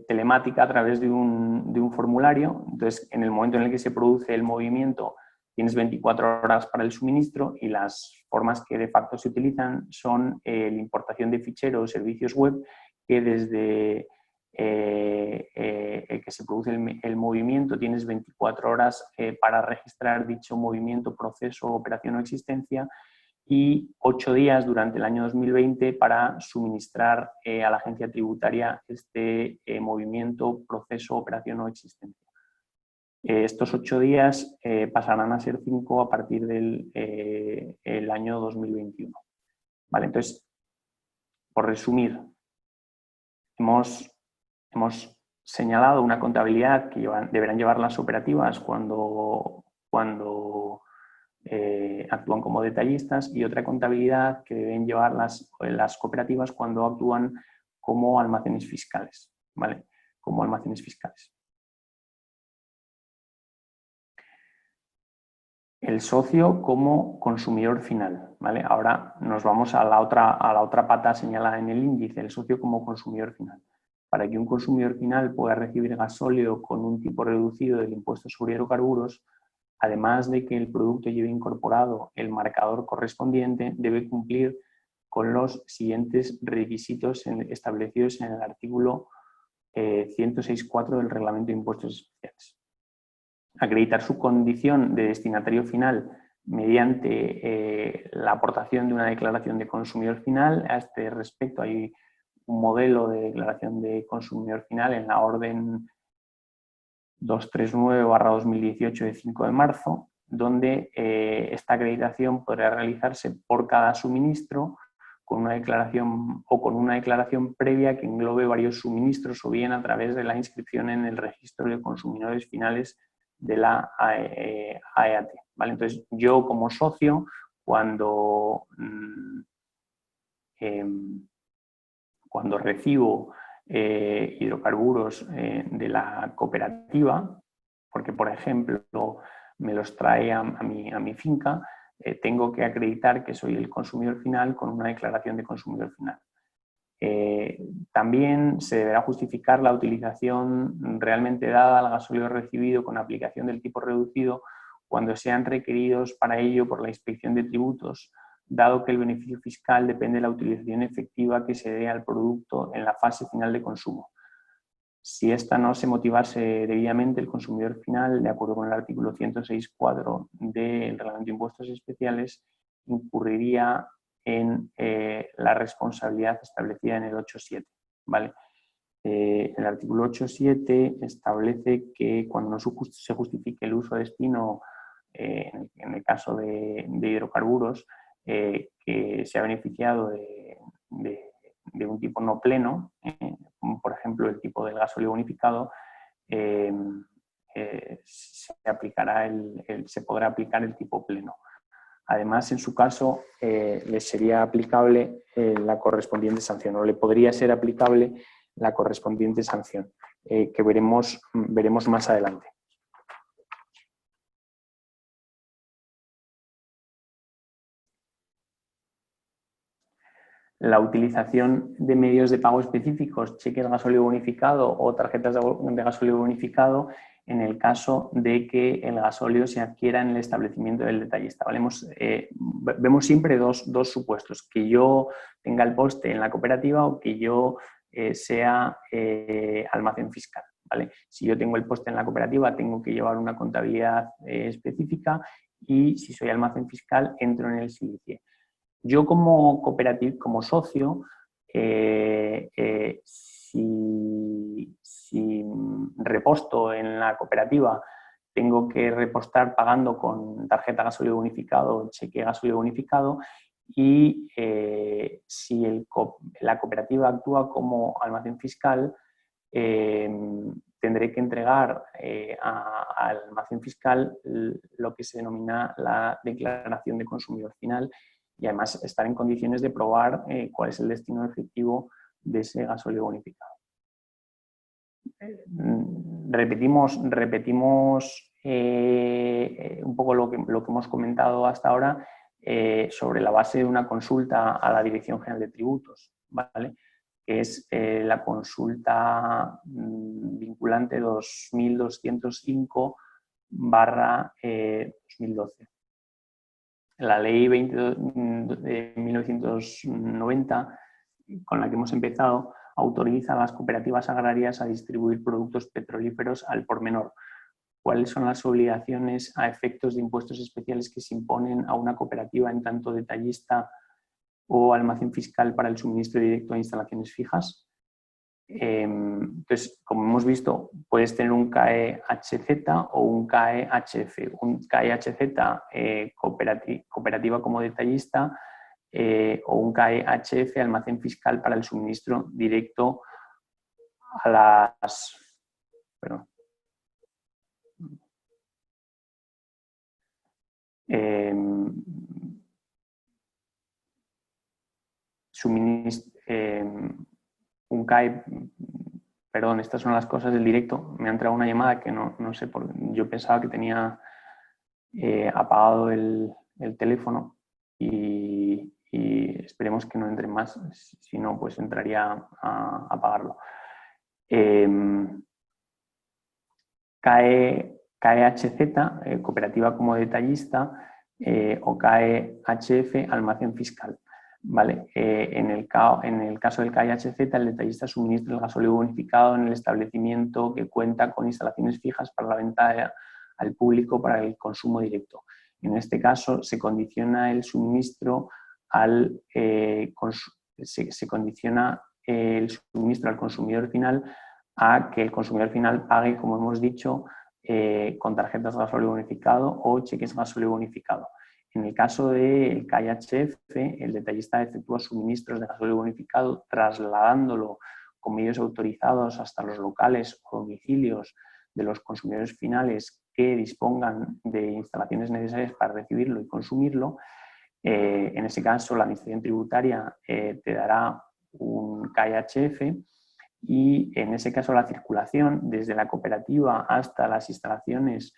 telemática a través de un formulario. Entonces, en el momento en el que se produce el movimiento, tienes 24 horas para el suministro, y las formas que de facto se utilizan son la importación de ficheros o servicios web que desde que se produce el movimiento, tienes 24 horas para registrar dicho movimiento, proceso, operación o existencia, y 8 días durante el año 2020 para suministrar a la agencia tributaria este movimiento, proceso, operación o existencia. Estos 8 días pasarán a ser 5 a partir del el año 2021. Vale, entonces, por resumir, hemos señalado una contabilidad que deberán llevar las operativas cuando actúan como detallistas, y otra contabilidad que deben llevar las cooperativas cuando actúan como almacenes fiscales, ¿vale? Como almacenes fiscales. El socio como consumidor final, ¿vale? Ahora nos vamos a la otra pata señalada en el índice, el socio como consumidor final. Para que un consumidor final pueda recibir gasóleo con un tipo reducido del impuesto sobre hidrocarburos, además de que el producto lleve incorporado el marcador correspondiente, debe cumplir con los siguientes requisitos establecidos en el artículo 106.4 del Reglamento de Impuestos Especiales. Acreditar su condición de destinatario final mediante la aportación de una declaración de consumidor final. A este respecto hay un modelo de declaración de consumidor final en la orden 239/2018 de 5 de marzo, donde esta acreditación podrá realizarse por cada suministro con una declaración previa que englobe varios suministros, o bien a través de la inscripción en el registro de consumidores finales de la AEAT. ¿Vale? Entonces, yo como socio, cuando recibo hidrocarburos de la cooperativa, porque por ejemplo me los trae a mi finca, tengo que acreditar que soy el consumidor final con una declaración de consumidor final. También se deberá justificar la utilización realmente dada al gasóleo recibido con aplicación del tipo reducido cuando sean requeridos para ello por la Inspección de Tributos, dado que el beneficio fiscal depende de la utilización efectiva que se dé al producto en la fase final de consumo. Si esta no se motivase debidamente, el consumidor final, de acuerdo con el artículo 106.4 del Reglamento de Impuestos Especiales, incurriría en la responsabilidad establecida en el 8.7. ¿Vale? El artículo 8.7 establece que cuando no se justifique el uso de destino, en el caso de hidrocarburos, que se ha beneficiado de un tipo no pleno, como por ejemplo el tipo del gasóleo bonificado, se podrá aplicar el tipo pleno. Además, en su caso, le sería aplicable la correspondiente sanción, o le podría ser aplicable la correspondiente sanción, que veremos más adelante. La utilización de medios de pago específicos, cheques de gasóleo bonificado o tarjetas de gasóleo bonificado, en el caso de que el gasóleo se adquiera en el establecimiento del detallista. ¿Vale? Vemos siempre dos supuestos: que yo tenga el poste en la cooperativa o que yo sea almacén fiscal. ¿Vale? Si yo tengo el poste en la cooperativa, tengo que llevar una contabilidad específica, y si soy almacén fiscal, entro en el SILICIE. Yo como socio, si reposto en la cooperativa, tengo que repostar pagando con tarjeta gasóleo bonificado o cheque gasóleo bonificado, y si la cooperativa actúa como almacén fiscal, tendré que entregar al almacén fiscal lo que se denomina la declaración de consumidor final, y además estar en condiciones de probar cuál es el destino efectivo de ese gasóleo bonificado. Repetimos un poco lo que hemos comentado hasta ahora sobre la base de una consulta a la Dirección General de Tributos, ¿vale? Que es la consulta vinculante 2205/2012. La ley 20 de 1990, con la que hemos empezado, autoriza a las cooperativas agrarias a distribuir productos petrolíferos al por menor. ¿Cuáles son las obligaciones a efectos de impuestos especiales que se imponen a una cooperativa en tanto detallista o almacén fiscal para el suministro directo a instalaciones fijas? Entonces, como hemos visto, puedes tener un CAE-HZ o un CAE-HF. Un CAE-HZ, cooperativa como detallista, o un CAE-HF, almacén fiscal para el suministro directo a las... Perdón. Un CAE, perdón, estas son las cosas del directo. Me ha entrado una llamada que no sé por qué. Yo pensaba que tenía apagado el teléfono y esperemos que no entre más, si no, pues entraría a apagarlo. CAE-HZ, cooperativa como detallista, o CAE-HF, almacén fiscal. ¿Vale? En el caso del CAE-HZ, el detallista suministra el gasóleo bonificado en el establecimiento que cuenta con instalaciones fijas para la venta al público para el consumo directo. En este caso, se condiciona el suministro al consumidor final a que el consumidor final pague, como hemos dicho, con tarjetas gasóleo bonificado o cheques gasóleo bonificado. En el caso del CAE-HF, el detallista efectúa suministros de gasóleo bonificado trasladándolo con medios autorizados hasta los locales o domicilios de los consumidores finales que dispongan de instalaciones necesarias para recibirlo y consumirlo. En ese caso, la Administración Tributaria te dará un CAE-HF y en ese caso la circulación desde la cooperativa hasta las instalaciones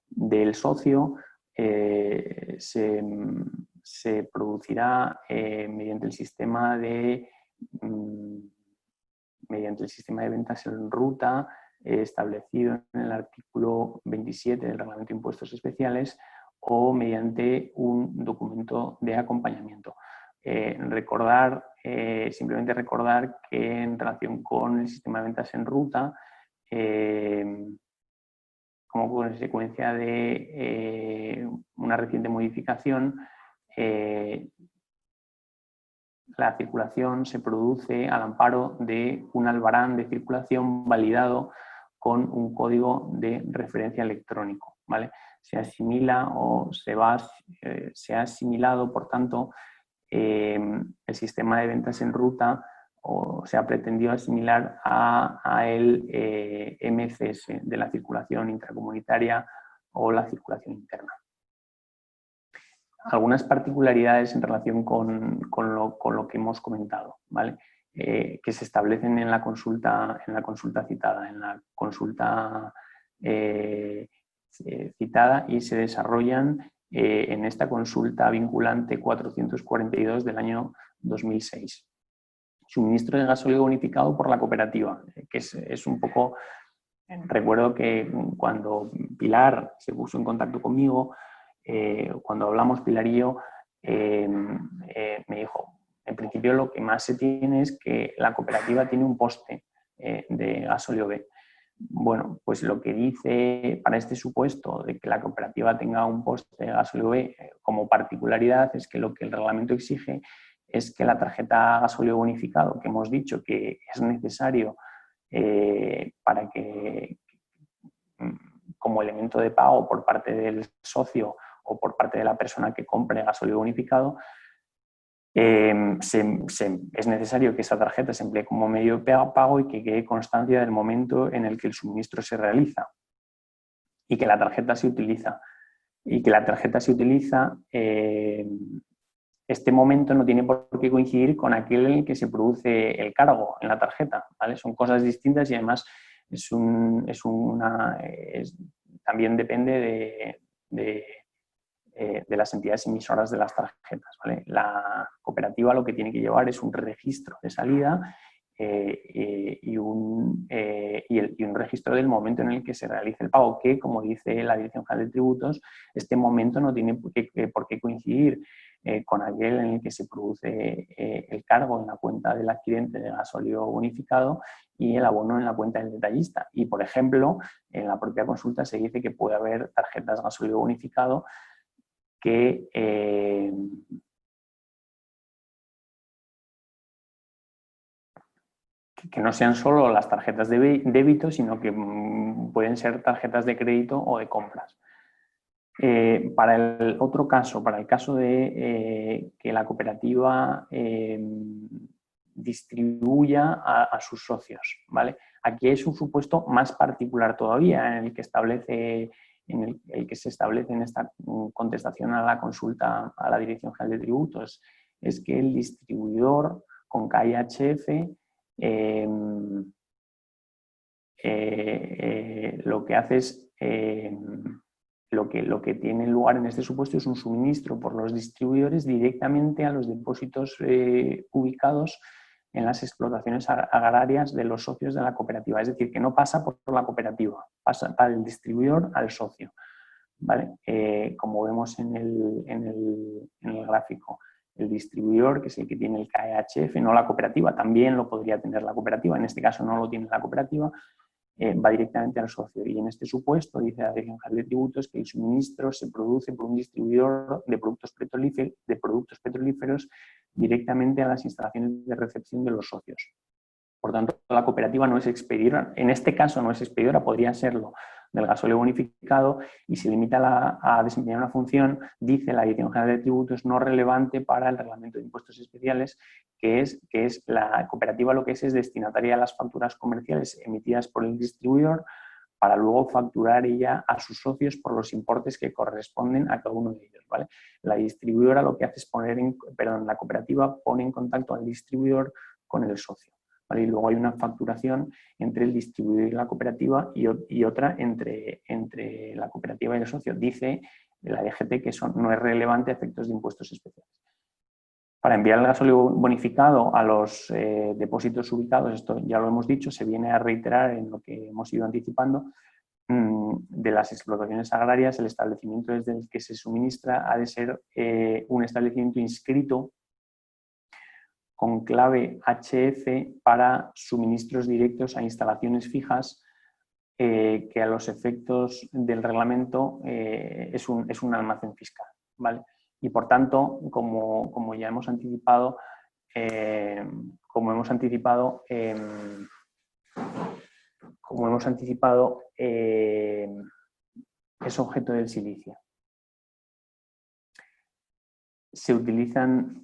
del socio se producirá mediante el sistema de ventas en ruta establecido en el artículo 27 del Reglamento de Impuestos Especiales o mediante un documento de acompañamiento. Simplemente recordar que en relación con el sistema de ventas en ruta, como consecuencia de una reciente modificación, la circulación se produce al amparo de un albarán de circulación validado con un código de referencia electrónico, ¿vale? Se asimila o se ha asimilado, por tanto, el sistema de ventas en ruta o se ha pretendido asimilar a el MCS de la circulación intracomunitaria o la circulación interna. Algunas particularidades en relación con lo que hemos comentado, ¿vale? Que se establecen en la consulta citada, en la consulta citada y se desarrollan en esta consulta vinculante 442 del año 2006. Suministro de gasóleo bonificado por la cooperativa, que es un poco... Recuerdo que cuando Pilar se puso en contacto conmigo, cuando hablamos Pilar y yo, me dijo, en principio lo que más se tiene es que la cooperativa tiene un poste de gasóleo B. Bueno, pues lo que dice para este supuesto de que la cooperativa tenga un poste de gasóleo B como particularidad es que lo que el reglamento exige es que la tarjeta gasóleo bonificado, que hemos dicho que es necesario para que como elemento de pago por parte del socio o por parte de la persona que compre gasóleo bonificado, es necesario que esa tarjeta se emplee como medio de pago y que quede constancia del momento en el que el suministro se realiza y que la tarjeta se utiliza. Este momento no tiene por qué coincidir con aquel en el que se produce el cargo en la tarjeta, ¿vale? Son cosas distintas y además también depende de las entidades emisoras de las tarjetas, ¿vale? La cooperativa lo que tiene que llevar es un registro de salida y un registro del momento en el que se realice el pago, que, como dice la Dirección General de Tributos, este momento no tiene por qué coincidir con aquel en el que se produce el cargo en la cuenta del adquirente de gasóleo bonificado y el abono en la cuenta del detallista. Y, por ejemplo, en la propia consulta se dice que puede haber tarjetas gasóleo bonificado que no sean solo las tarjetas de débito, sino que pueden ser tarjetas de crédito o de compras. Para el otro caso, para el caso de que la cooperativa distribuya a sus socios, ¿vale? Aquí es un supuesto más particular todavía en el que se establece en esta contestación a la consulta a la Dirección General de Tributos, es que el distribuidor con KIHF lo que hace es lo que tiene lugar en este supuesto es un suministro por los distribuidores directamente a los depósitos ubicados en las explotaciones agrarias de los socios de la cooperativa. Es decir, que no pasa por la cooperativa, pasa del distribuidor al socio, ¿vale? Como vemos en el gráfico. El distribuidor, que es el que tiene el KIHF, no la cooperativa, también lo podría tener la cooperativa, en este caso no lo tiene la cooperativa, va directamente al socio. Y en este supuesto, dice la Dirección General de Tributos, que el suministro se produce por un distribuidor de productos petrolíferos directamente a las instalaciones de recepción de los socios. Por tanto, la cooperativa no es expedidora, en este caso no es expedidora, podría serlo, del gasóleo bonificado, y se limita a desempeñar una función, dice la Dirección General de Tributos, no relevante para el Reglamento de Impuestos Especiales, que es la cooperativa lo que es destinataria a las facturas comerciales emitidas por el distribuidor para luego facturar ella a sus socios por los importes que corresponden a cada uno de ellos, ¿vale? La distribuidora lo que hace es la cooperativa pone en contacto al distribuidor con el socio. ¿Vale? Y luego hay una facturación entre el distribuidor y la cooperativa y otra entre la cooperativa y el socio. Dice la DGT que eso no es relevante a efectos de impuestos especiales. Para enviar el gasóleo bonificado a los depósitos ubicados, esto ya lo hemos dicho, se viene a reiterar en lo que hemos ido anticipando, de las explotaciones agrarias, el establecimiento desde el que se suministra ha de ser un establecimiento inscrito con clave HF para suministros directos a instalaciones fijas, que a los efectos del reglamento es un almacén fiscal, ¿vale? Y por tanto, como ya hemos anticipado, es objeto del silicio. Se utilizan,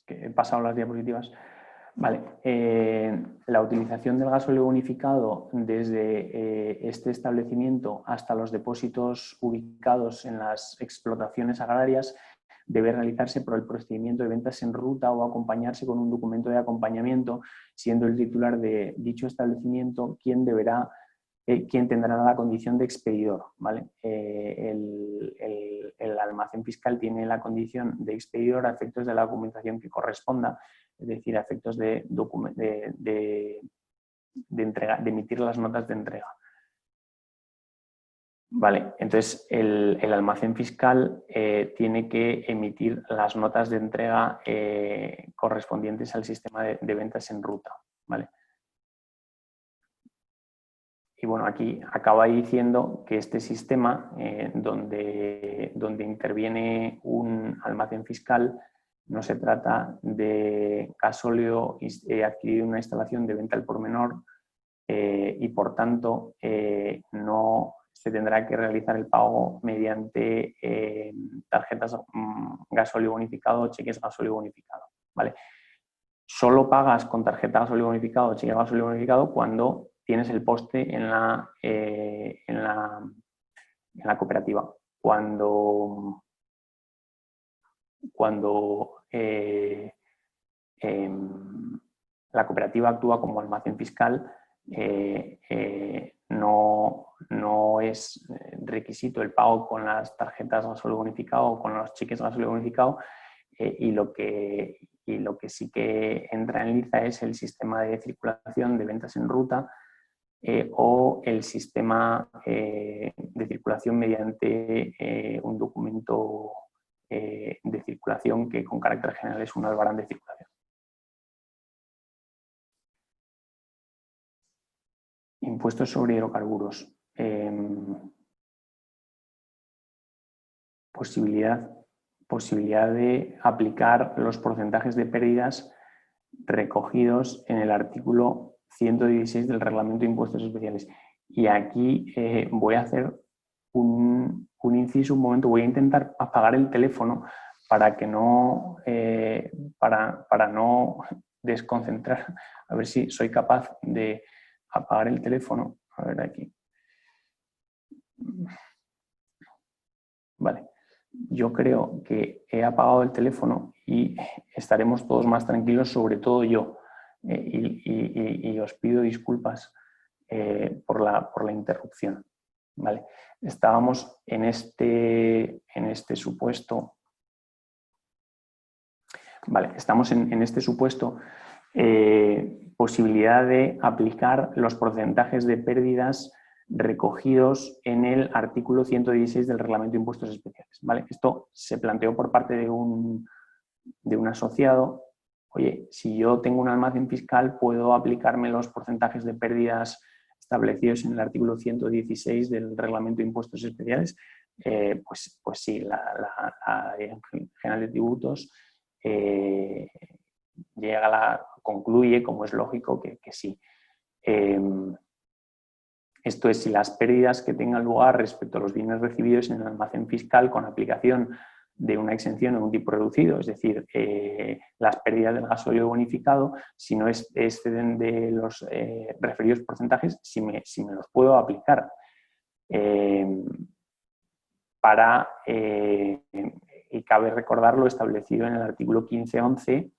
que he pasado las diapositivas. Vale, la utilización del gasóleo bonificado desde este establecimiento hasta los depósitos ubicados en las explotaciones agrarias debe realizarse por el procedimiento de ventas en ruta o acompañarse con un documento de acompañamiento, siendo el titular de dicho establecimiento quien tendrá la condición de expedidor, ¿vale? El almacén fiscal tiene la condición de expedidor a efectos de la documentación que corresponda, es decir, a efectos de emitir las notas de entrega. Vale, entonces el almacén fiscal tiene que emitir las notas de entrega correspondientes al sistema de ventas en ruta, ¿vale? Y bueno, aquí acaba diciendo que este sistema, donde interviene un almacén fiscal, no se trata de gasóleo adquirido en una instalación de venta al por menor y por tanto no se tendrá que realizar el pago mediante tarjetas gasóleo bonificado o cheques gasóleo bonificado, ¿vale? Solo pagas con tarjeta gasóleo bonificado o cheque gasóleo bonificado cuando tienes el poste en la cooperativa. Cuando la cooperativa actúa como almacén fiscal, no es requisito el pago con las tarjetas gasóleo bonificado o con los cheques gasóleo bonificado, y lo que sí que entra en liza es el sistema de circulación de ventas en ruta o el sistema de circulación mediante un documento de circulación que con carácter general es un albarán de circulación. Impuestos sobre hidrocarburos. Posibilidad de aplicar los porcentajes de pérdidas recogidos en el artículo 116 del Reglamento de Impuestos Especiales. Y aquí voy a hacer un inciso un momento, voy a intentar apagar el teléfono para que no, para no desconcentrar. A ver si soy capaz de apagar el teléfono. A ver aquí. Vale. Yo creo que he apagado el teléfono y estaremos todos más tranquilos, sobre todo yo. Y os pido disculpas por la interrupción. ¿Vale? Estábamos en este supuesto. Vale, estamos en este supuesto. Posibilidad de aplicar los porcentajes de pérdidas recogidos en el artículo 116 del Reglamento de Impuestos Especiales. ¿Vale? Esto se planteó por parte de un asociado. Oye, si yo tengo un almacén fiscal, ¿puedo aplicarme los porcentajes de pérdidas establecidos en el artículo 116 del Reglamento de Impuestos Especiales? Pues sí, la Dirección General de Tributos concluye, como es lógico, que sí. Esto es si las pérdidas que tengan lugar respecto a los bienes recibidos en el almacén fiscal con aplicación de una exención o un tipo reducido, es decir, las pérdidas del gasóleo bonificado, si no exceden de los referidos porcentajes, si me los puedo aplicar. Y cabe recordar lo establecido en el artículo 15.11,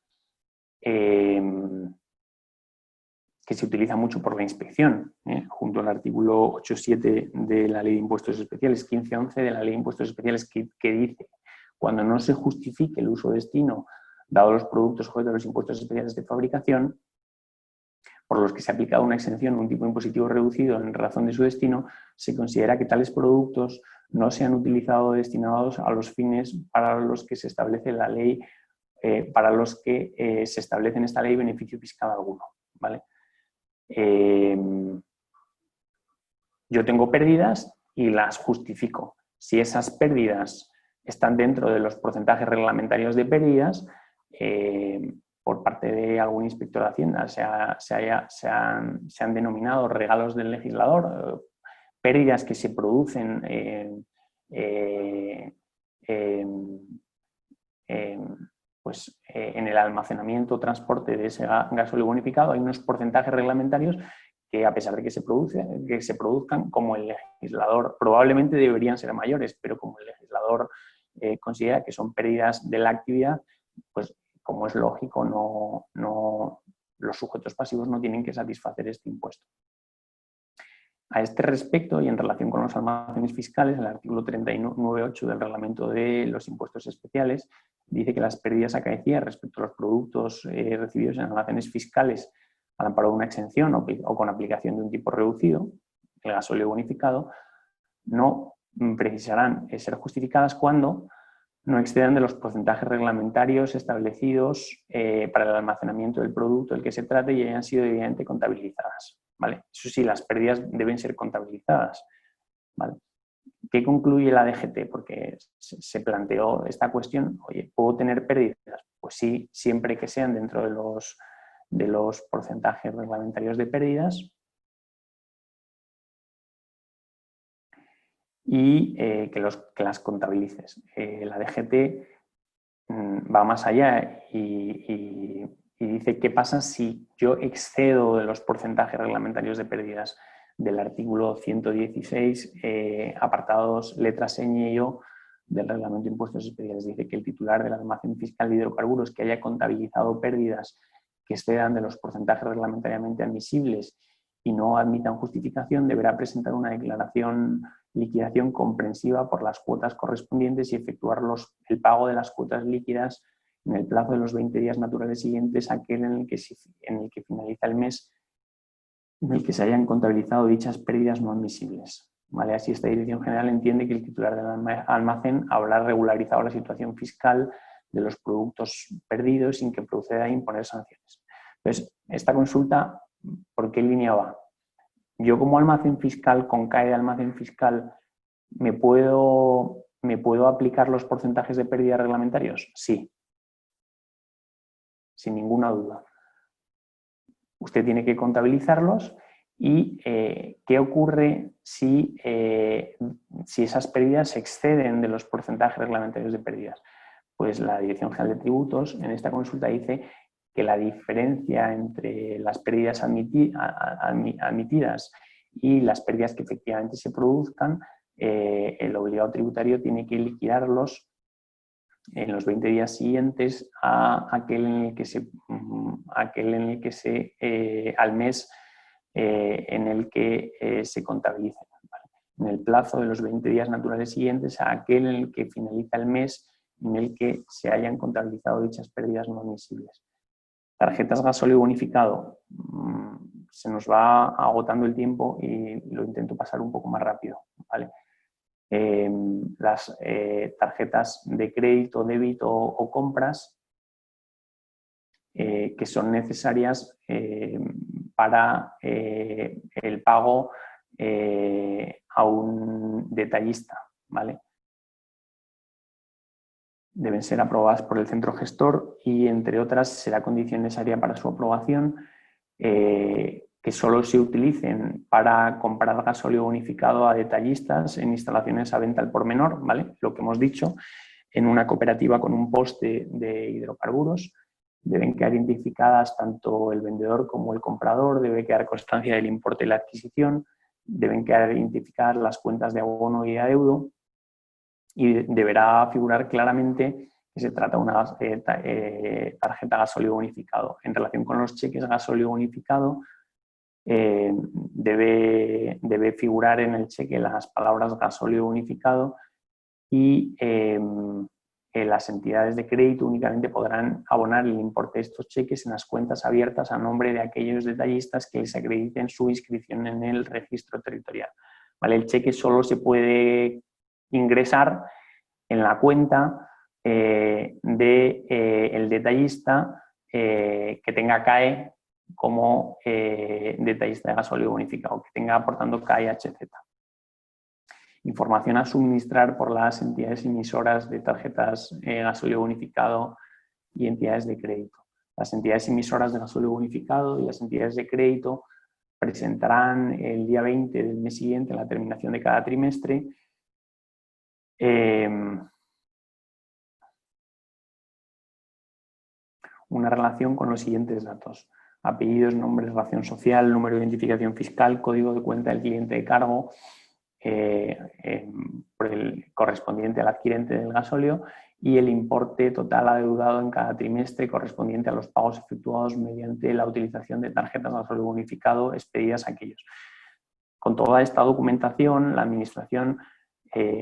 que se utiliza mucho por la inspección, junto al artículo 8.7 de la Ley de Impuestos Especiales, 15.11 de la Ley de Impuestos Especiales, que dice: cuando no se justifique el uso o destino dado los productos objeto de los impuestos especiales de fabricación, por los que se ha aplicado una exención o un tipo impositivo reducido en razón de su destino, se considera que tales productos no se han utilizado o destinados a los fines para los que se establece la ley, para los que se establece en esta ley beneficio fiscal alguno. ¿Vale? Yo tengo pérdidas y las justifico. Si esas pérdidas están dentro de los porcentajes reglamentarios de pérdidas, por parte de algún inspector de Hacienda se han denominado regalos del legislador, pérdidas que se producen en el almacenamiento o transporte de ese gasóleo bonificado. Hay unos porcentajes reglamentarios que, a pesar de que se produzcan, como el legislador, probablemente deberían ser mayores, pero como el legislador considera que son pérdidas de la actividad, pues como es lógico, los sujetos pasivos no tienen que satisfacer este impuesto. A este respecto, y en relación con los almacenes fiscales, el artículo 39.8 del Reglamento de los Impuestos Especiales dice que las pérdidas acaecidas respecto a los productos recibidos en almacenes fiscales al amparo de una exención o con aplicación de un tipo reducido, el gasóleo bonificado, no precisarán ser justificadas cuando no excedan de los porcentajes reglamentarios establecidos para el almacenamiento del producto del que se trate y hayan sido debidamente contabilizadas. ¿Vale? Eso sí, las pérdidas deben ser contabilizadas. ¿Vale? ¿Qué concluye la DGT? Porque se planteó esta cuestión. Oye, ¿puedo tener pérdidas? Pues sí, siempre que sean dentro de los porcentajes reglamentarios de pérdidas. Y que las contabilices. La DGT va más allá y dice: ¿qué pasa si yo excedo de los porcentajes reglamentarios de pérdidas del artículo 116, apartados letras ñ y o del Reglamento de Impuestos Especiales? Dice que el titular del almacén fiscal de hidrocarburos que haya contabilizado pérdidas que excedan de los porcentajes reglamentariamente admisibles y no admitan justificación, deberá presentar una declaración liquidación comprensiva por las cuotas correspondientes y efectuar el pago de las cuotas líquidas en el plazo de los 20 días naturales siguientes a aquel en el que finaliza el mes en el que se hayan contabilizado dichas pérdidas no admisibles. ¿Vale? Así, esta Dirección General entiende que el titular del almacén habrá regularizado la situación fiscal de los productos perdidos sin que proceda a imponer sanciones. Entonces, esta consulta, ¿por qué línea va? Yo como almacén fiscal, con CAE de almacén fiscal, ¿me puedo aplicar los porcentajes de pérdida reglamentarios? Sí, sin ninguna duda. Usted tiene que contabilizarlos y ¿qué ocurre si esas pérdidas se exceden de los porcentajes reglamentarios de pérdidas? Pues la Dirección General de Tributos en esta consulta dice que la diferencia entre las pérdidas admitidas y las pérdidas que efectivamente se produzcan, el obligado tributario tiene que liquidarlos en los 20 días siguientes a aquel en el que al mes en el que se contabilicen. ¿Vale? En el plazo de los 20 días naturales siguientes a aquel en el que finaliza el mes en el que se hayan contabilizado dichas pérdidas no admisibles. Tarjetas gasóleo bonificado. Se nos va agotando el tiempo y lo intento pasar un poco más rápido. ¿Vale? Las tarjetas de crédito, débito o compras que son necesarias para el pago a un detallista, ¿vale? Deben ser aprobadas por el centro gestor y, entre otras, será condición necesaria para su aprobación que solo se utilicen para comprar gasóleo bonificado a detallistas en instalaciones a venta al por menor, ¿vale? Lo que hemos dicho, en una cooperativa con un poste de hidrocarburos. Deben quedar identificadas tanto el vendedor como el comprador, debe quedar constancia del importe de la adquisición, deben quedar identificadas las cuentas de abono y adeudo y deberá figurar claramente que se trata de una tarjeta gasóleo bonificado. En relación con los cheques gasóleo bonificado, debe figurar en el cheque las palabras gasóleo bonificado y las entidades de crédito únicamente podrán abonar el importe de estos cheques en las cuentas abiertas a nombre de aquellos detallistas que les acrediten su inscripción en el registro territorial. ¿Vale? El cheque solo se puede ingresar en la cuenta del detallista que tenga CAE como detallista de gasóleo bonificado, que tenga aportando CAE HZ. Información a suministrar por las entidades emisoras de tarjetas gasóleo bonificado y entidades de crédito. Las entidades emisoras de gasóleo bonificado y las entidades de crédito presentarán el día 20 del mes siguiente, a la terminación de cada trimestre, una relación con los siguientes datos: apellidos, nombres, razón social, número de identificación fiscal, código de cuenta del cliente de cargo, por el correspondiente al adquirente del gasóleo, y el importe total adeudado en cada trimestre correspondiente a los pagos efectuados mediante la utilización de tarjetas de gasóleo bonificado expedidas a aquellos. Con toda esta documentación, la Administración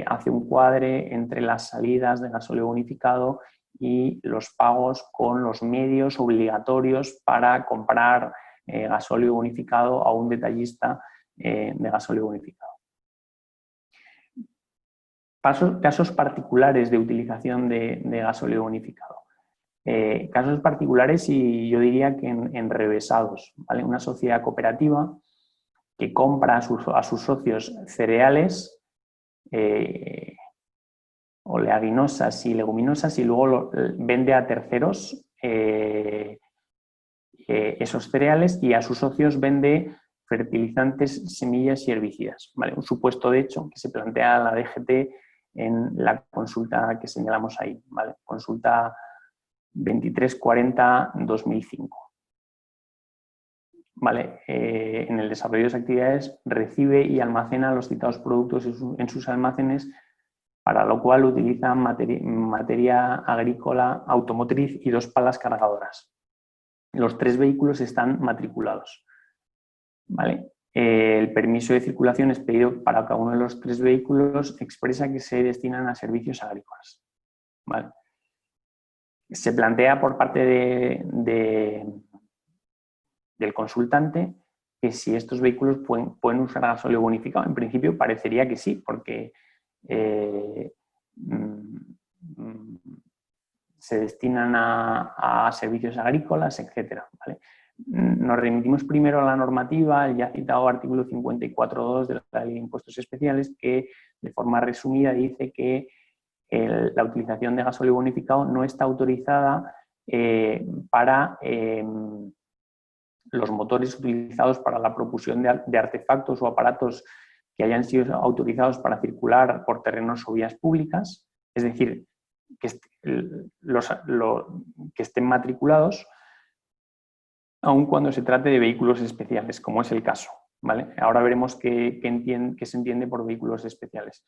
hace un cuadre entre las salidas de gasóleo bonificado y los pagos con los medios obligatorios para comprar gasóleo bonificado a un detallista de gasóleo bonificado. Casos particulares de utilización de gasóleo bonificado. Casos particulares y yo diría que enrevesados, ¿vale? Una sociedad cooperativa que compra a sus socios cereales, oleaginosas y leguminosas, y luego vende a terceros esos cereales, y a sus socios vende fertilizantes, semillas y herbicidas, ¿vale? Un supuesto de hecho que se plantea la DGT en la consulta que señalamos ahí, ¿vale? Consulta 2340-2005. ¿Vale? En el desarrollo de esas actividades recibe y almacena los citados productos en sus almacenes, para lo cual utiliza materia agrícola, automotriz y 2 palas cargadoras. Los 3 vehículos están matriculados. ¿Vale? El permiso de circulación expedido para cada uno de los 3 vehículos expresa que se destinan a servicios agrícolas. ¿Vale? Se plantea por parte del consultante que si estos vehículos pueden usar gasóleo bonificado. En principio parecería que sí, porque se destinan a servicios agrícolas, etcétera, ¿vale? Nos remitimos primero a la normativa, el ya citado artículo 54.2 de la Ley de Impuestos Especiales, que de forma resumida dice que la utilización de gasóleo bonificado no está autorizada para los motores utilizados para la propulsión de artefactos o aparatos que hayan sido autorizados para circular por terrenos o vías públicas, es decir, que estén matriculados, aun cuando se trate de vehículos especiales, como es el caso, ¿vale? Ahora veremos qué se entiende por vehículos especiales.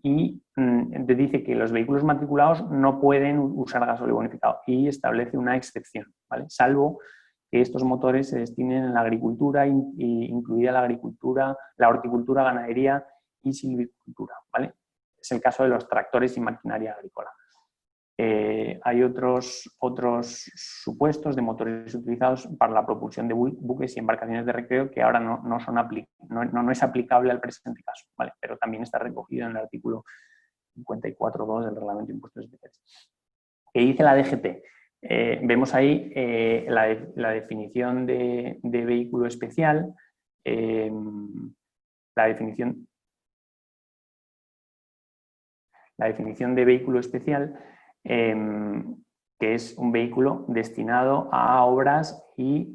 Y dice que los vehículos matriculados no pueden usar gasóleo bonificado y establece una excepción, ¿vale? Salvo que estos motores se destinen a la agricultura, incluida la agricultura, la horticultura, ganadería y silvicultura, ¿vale? Es el caso de los tractores y maquinaria agrícola. Hay otros supuestos de motores utilizados para la propulsión de buques y embarcaciones de recreo que ahora no es aplicable al presente caso, ¿vale? Pero también está recogido en el artículo 54.2 del Reglamento de Impuestos Especiales. ¿Qué dice la DGT? Vemos ahí la definición de vehículo especial, la definición de vehículo especial, que es un vehículo destinado a obras y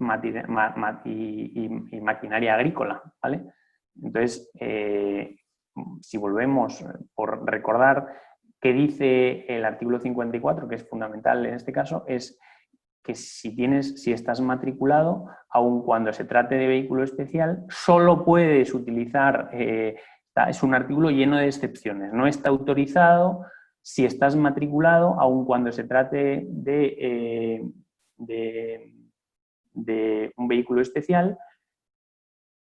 maquinaria agrícola, ¿vale? Entonces, si volvemos por recordar qué dice el artículo 54, que es fundamental en este caso, es que si estás matriculado, aun cuando se trate de vehículo especial, solo puedes utilizar, es un artículo lleno de excepciones, no está autorizado si estás matriculado, aun cuando se trate de un vehículo especial,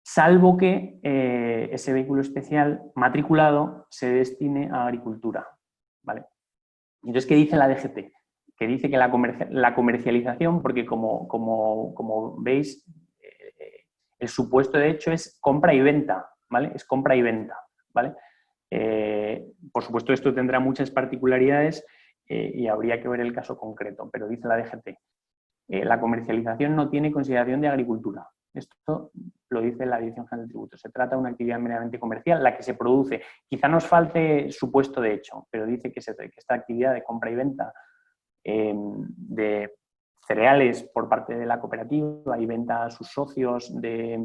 salvo que ese vehículo especial matriculado se destine a agricultura, ¿vale? Entonces, ¿qué dice la DGT? Que dice que la comercialización, porque como veis, el supuesto de hecho es compra y venta, ¿vale? Es compra y venta, ¿vale? Por supuesto, esto tendrá muchas particularidades y habría que ver el caso concreto, pero dice la DGT. La comercialización no tiene consideración de agricultura. Esto lo dice la Dirección General de Tributos. Se trata de una actividad meramente comercial, la que se produce. Quizá nos falte supuesto de hecho, pero dice que esta actividad de compra y venta de cereales por parte de la cooperativa y venta a sus socios de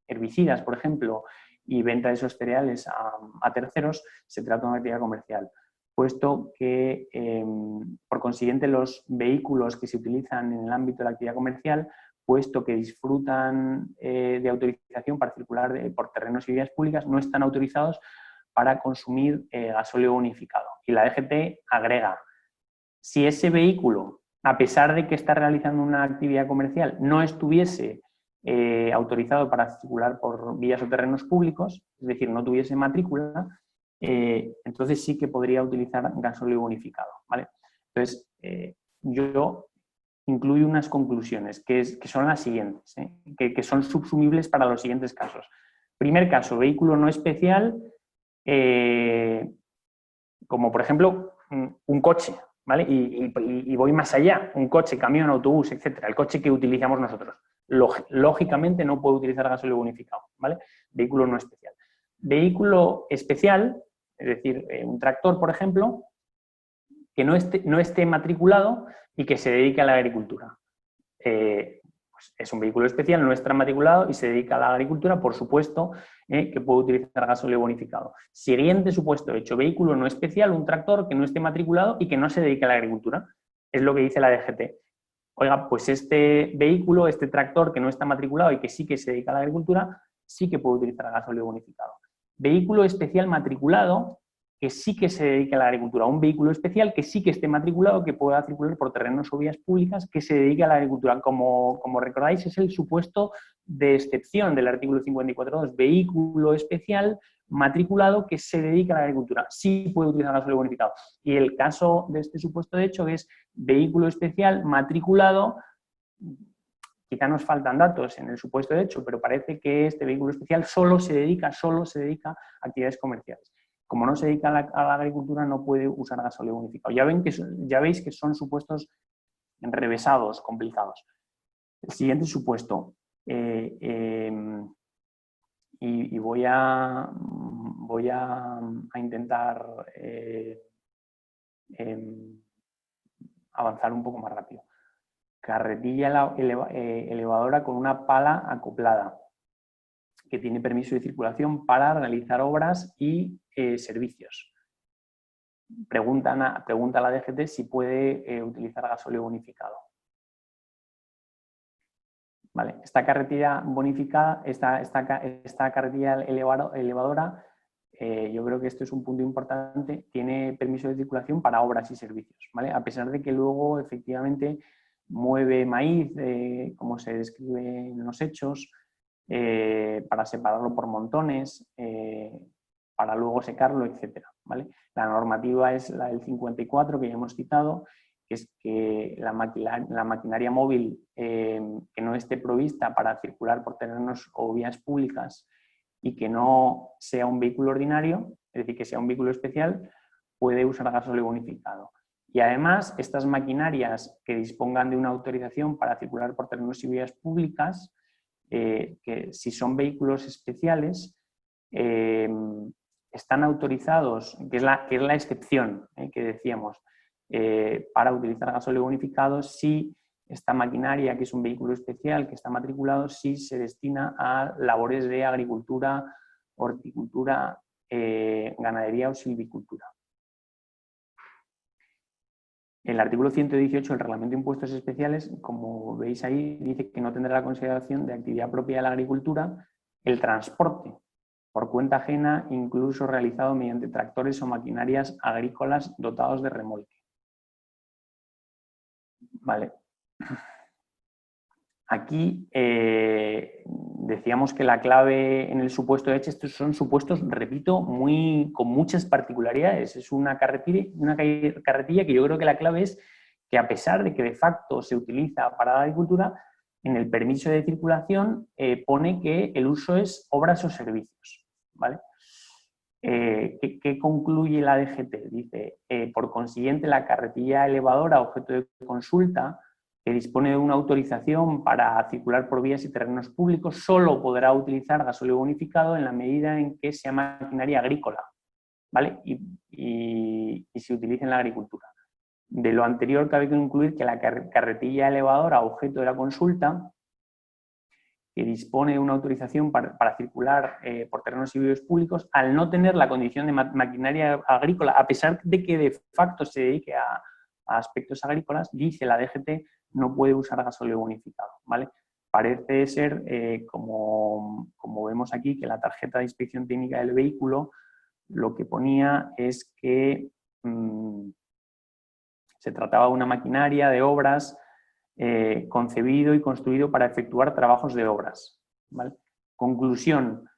herbicidas, por ejemplo, y venta de esos cereales a terceros, se trata de una actividad comercial, puesto que, por consiguiente, los vehículos que se utilizan en el ámbito de la actividad comercial, puesto que disfrutan de autorización para circular por terrenos y vías públicas, no están autorizados para consumir gasóleo bonificado. Y la DGT agrega, si ese vehículo, a pesar de que está realizando una actividad comercial, no estuviese autorizado para circular por vías o terrenos públicos, es decir, no tuviese matrícula, entonces sí que podría utilizar gasóleo bonificado, ¿vale? Entonces, yo incluyo unas conclusiones que son las siguientes, que son subsumibles para los siguientes casos. Primer caso, vehículo no especial, como por ejemplo un coche, ¿vale? Y voy más allá, un coche, camión, autobús, etcétera, el coche que utilizamos nosotros. Lógicamente no puedo utilizar gasóleo bonificado, ¿vale? Vehículo no especial. Vehículo especial, es decir, un tractor, por ejemplo, que no esté matriculado y que se dedique a la agricultura. Pues es un vehículo especial, no está matriculado y se dedica a la agricultura, por supuesto, que puede utilizar gasóleo bonificado. Siguiente supuesto hecho, vehículo no especial, un tractor que no esté matriculado y que no se dedique a la agricultura. Es lo que dice la DGT. Oiga, pues este vehículo, este tractor que no está matriculado y que sí que se dedica a la agricultura, sí que puede utilizar gasóleo bonificado. Vehículo especial matriculado que sí que se dedique a la agricultura, un vehículo especial que sí que esté matriculado, que pueda circular por terrenos o vías públicas, que se dedique a la agricultura. Como recordáis, es el supuesto de excepción del artículo 54.2, vehículo especial matriculado que se dedica a la agricultura. Sí puede utilizar gasóleo bonificado. Y el caso de este supuesto de hecho es vehículo especial matriculado. Quizá nos faltan datos en el supuesto de hecho, pero parece que este vehículo especial solo se dedica a actividades comerciales. Como no se dedica a la agricultura, no puede usar gasóleo bonificado. Ya veis que son supuestos enrevesados, complicados. El siguiente supuesto. Y voy a intentar avanzar un poco más rápido. Carretilla elevadora con una pala acoplada, que tiene permiso de circulación para realizar obras y servicios. Pregunta a la DGT si puede utilizar gasóleo bonificado. Vale, esta carretilla bonificada, esta carretilla elevadora, yo creo que esto es un punto importante, tiene permiso de circulación para obras y servicios, ¿vale? A pesar de que luego efectivamente mueve maíz, como se describe en los hechos, para separarlo por montones, para luego secarlo, etc. ¿Vale? La normativa es la del 54 que ya hemos citado, que es que la maquinaria móvil que no esté provista para circular por terrenos o vías públicas y que no sea un vehículo ordinario, es decir, que sea un vehículo especial, puede usar gasóleo bonificado. Y además, estas maquinarias que dispongan de una autorización para circular por terrenos y vías públicas, que si son vehículos especiales, están autorizados, que es la excepción que decíamos, para utilizar gasóleo bonificado si esta maquinaria, que es un vehículo especial, que está matriculado, si se destina a labores de agricultura, horticultura, ganadería o silvicultura. El artículo 118 del Reglamento de Impuestos Especiales, como veis ahí, dice que no tendrá la consideración de actividad propia de la agricultura el transporte por cuenta ajena, incluso realizado mediante tractores o maquinarias agrícolas dotados de remolque. Vale. Aquí decíamos que la clave en el supuesto de hecho, estos son supuestos, repito, con muchas particularidades. Es una carretilla que yo creo que la clave es que a pesar de que de facto se utiliza para la agricultura, en el permiso de circulación pone que el uso es obras o servicios. ¿Vale? ¿Qué concluye la DGT? Dice, por consiguiente, la carretilla elevadora objeto de consulta, que dispone de una autorización para circular por vías y terrenos públicos, solo podrá utilizar gasóleo bonificado en la medida en que sea maquinaria agrícola, ¿vale? Y se utilice en la agricultura. De lo anterior cabe concluir que la carretilla elevadora objeto de la consulta, que dispone de una autorización para circular por terrenos y vías públicos, al no tener la condición de maquinaria agrícola, a pesar de que de facto se dedique a aspectos agrícolas, dice la DGT, no puede usar gasóleo bonificado, ¿vale? Parece ser, como vemos aquí, que la tarjeta de inspección técnica del vehículo lo que ponía es que se trataba de una maquinaria de obras concebido y construido para efectuar trabajos de obras, ¿vale? Conclusión,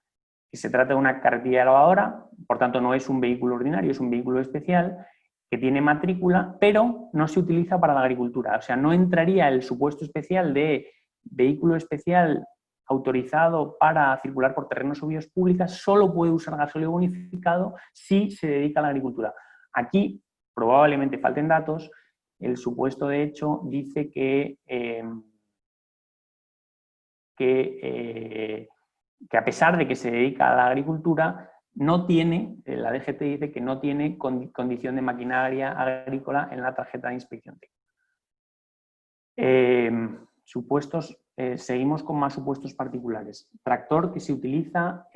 que se trata de una carretilla elevadora, por tanto no es un vehículo ordinario, es un vehículo especial, que tiene matrícula, pero no se utiliza para la agricultura. O sea, no entraría el supuesto especial de vehículo especial autorizado para circular por terrenos o vías públicas, solo puede usar gasóleo bonificado si se dedica a la agricultura. Aquí probablemente falten datos. El supuesto de hecho dice que a pesar de que se dedica a la agricultura, no tiene, la DGT dice que no tiene condición de maquinaria agrícola en la tarjeta de inspección técnica. Supuestos, seguimos con más supuestos particulares. Tractor que se utiliza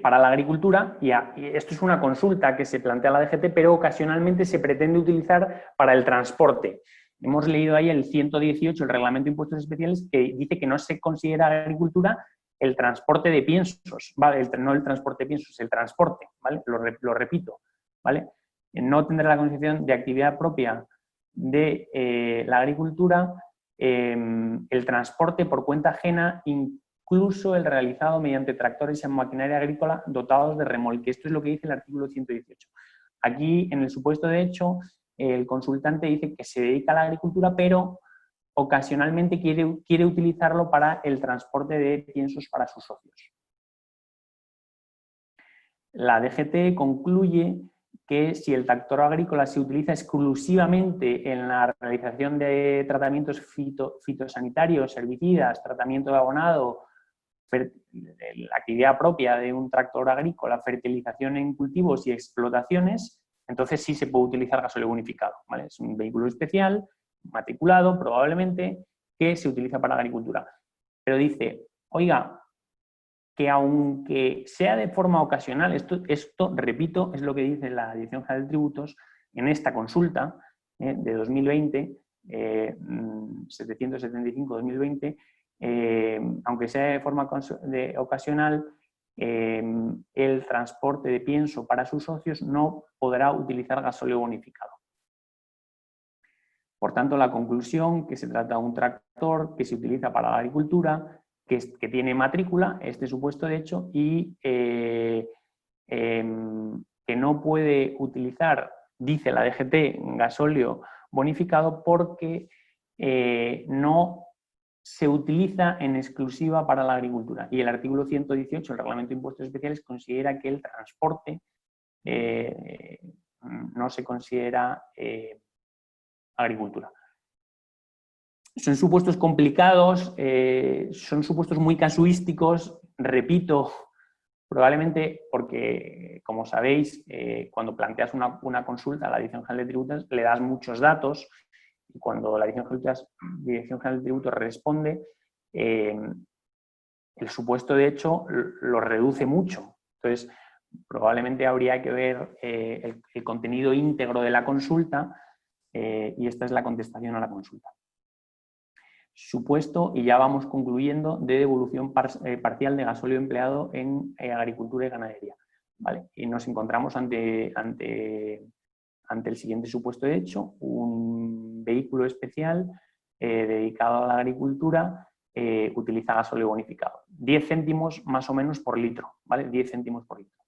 para la agricultura, y esto es una consulta que se plantea la DGT, pero ocasionalmente se pretende utilizar para el transporte. Hemos leído ahí el 118, el Reglamento de Impuestos Especiales, que dice que no se considera agricultura el transporte de piensos, ¿vale? No el transporte de piensos, el transporte, ¿vale? Lo repito, ¿vale? No tendrá la concepción de actividad propia de la agricultura, el transporte por cuenta ajena, incluso el realizado mediante tractores y maquinaria agrícola dotados de remolque. Esto es lo que dice el artículo 118. Aquí, en el supuesto de hecho, el consultante dice que se dedica a la agricultura, pero ocasionalmente quiere utilizarlo para el transporte de piensos para sus socios. La DGT concluye que si el tractor agrícola se utiliza exclusivamente en la realización de tratamientos fitosanitarios, herbicidas, tratamiento de abonado, la actividad propia de un tractor agrícola, fertilización en cultivos y explotaciones, entonces sí se puede utilizar gasóleo bonificado, ¿vale? Es un vehículo especial, matriculado probablemente, que se utiliza para la agricultura. Pero dice, oiga, que aunque sea de forma ocasional, esto repito, es lo que dice la Dirección General de Tributos en esta consulta de 2020, 775-2020, aunque sea de forma ocasional, el transporte de pienso para sus socios no podrá utilizar gasóleo bonificado. Por tanto, la conclusión que se trata de un tractor que se utiliza para la agricultura, que tiene matrícula, este supuesto de hecho, y que no puede utilizar, dice la DGT, gasóleo bonificado porque no se utiliza en exclusiva para la agricultura. Y el artículo 118 del Reglamento de Impuestos Especiales considera que el transporte no se considera agricultura. Son supuestos complicados, son supuestos muy casuísticos, repito, probablemente porque, como sabéis, cuando planteas una consulta a la Dirección General de Tributos le das muchos datos y cuando la Dirección General de Tributos responde, el supuesto de hecho lo reduce mucho. Entonces, probablemente habría que ver el contenido íntegro de la consulta y esta es la contestación a la consulta. Supuesto, y ya vamos concluyendo, de devolución parcial de gasóleo empleado en agricultura y ganadería. ¿Vale? Y nos encontramos ante el siguiente supuesto de hecho, un vehículo especial dedicado a la agricultura utiliza gasóleo bonificado. 10 céntimos más o menos por litro, ¿vale? 10 céntimos por litro.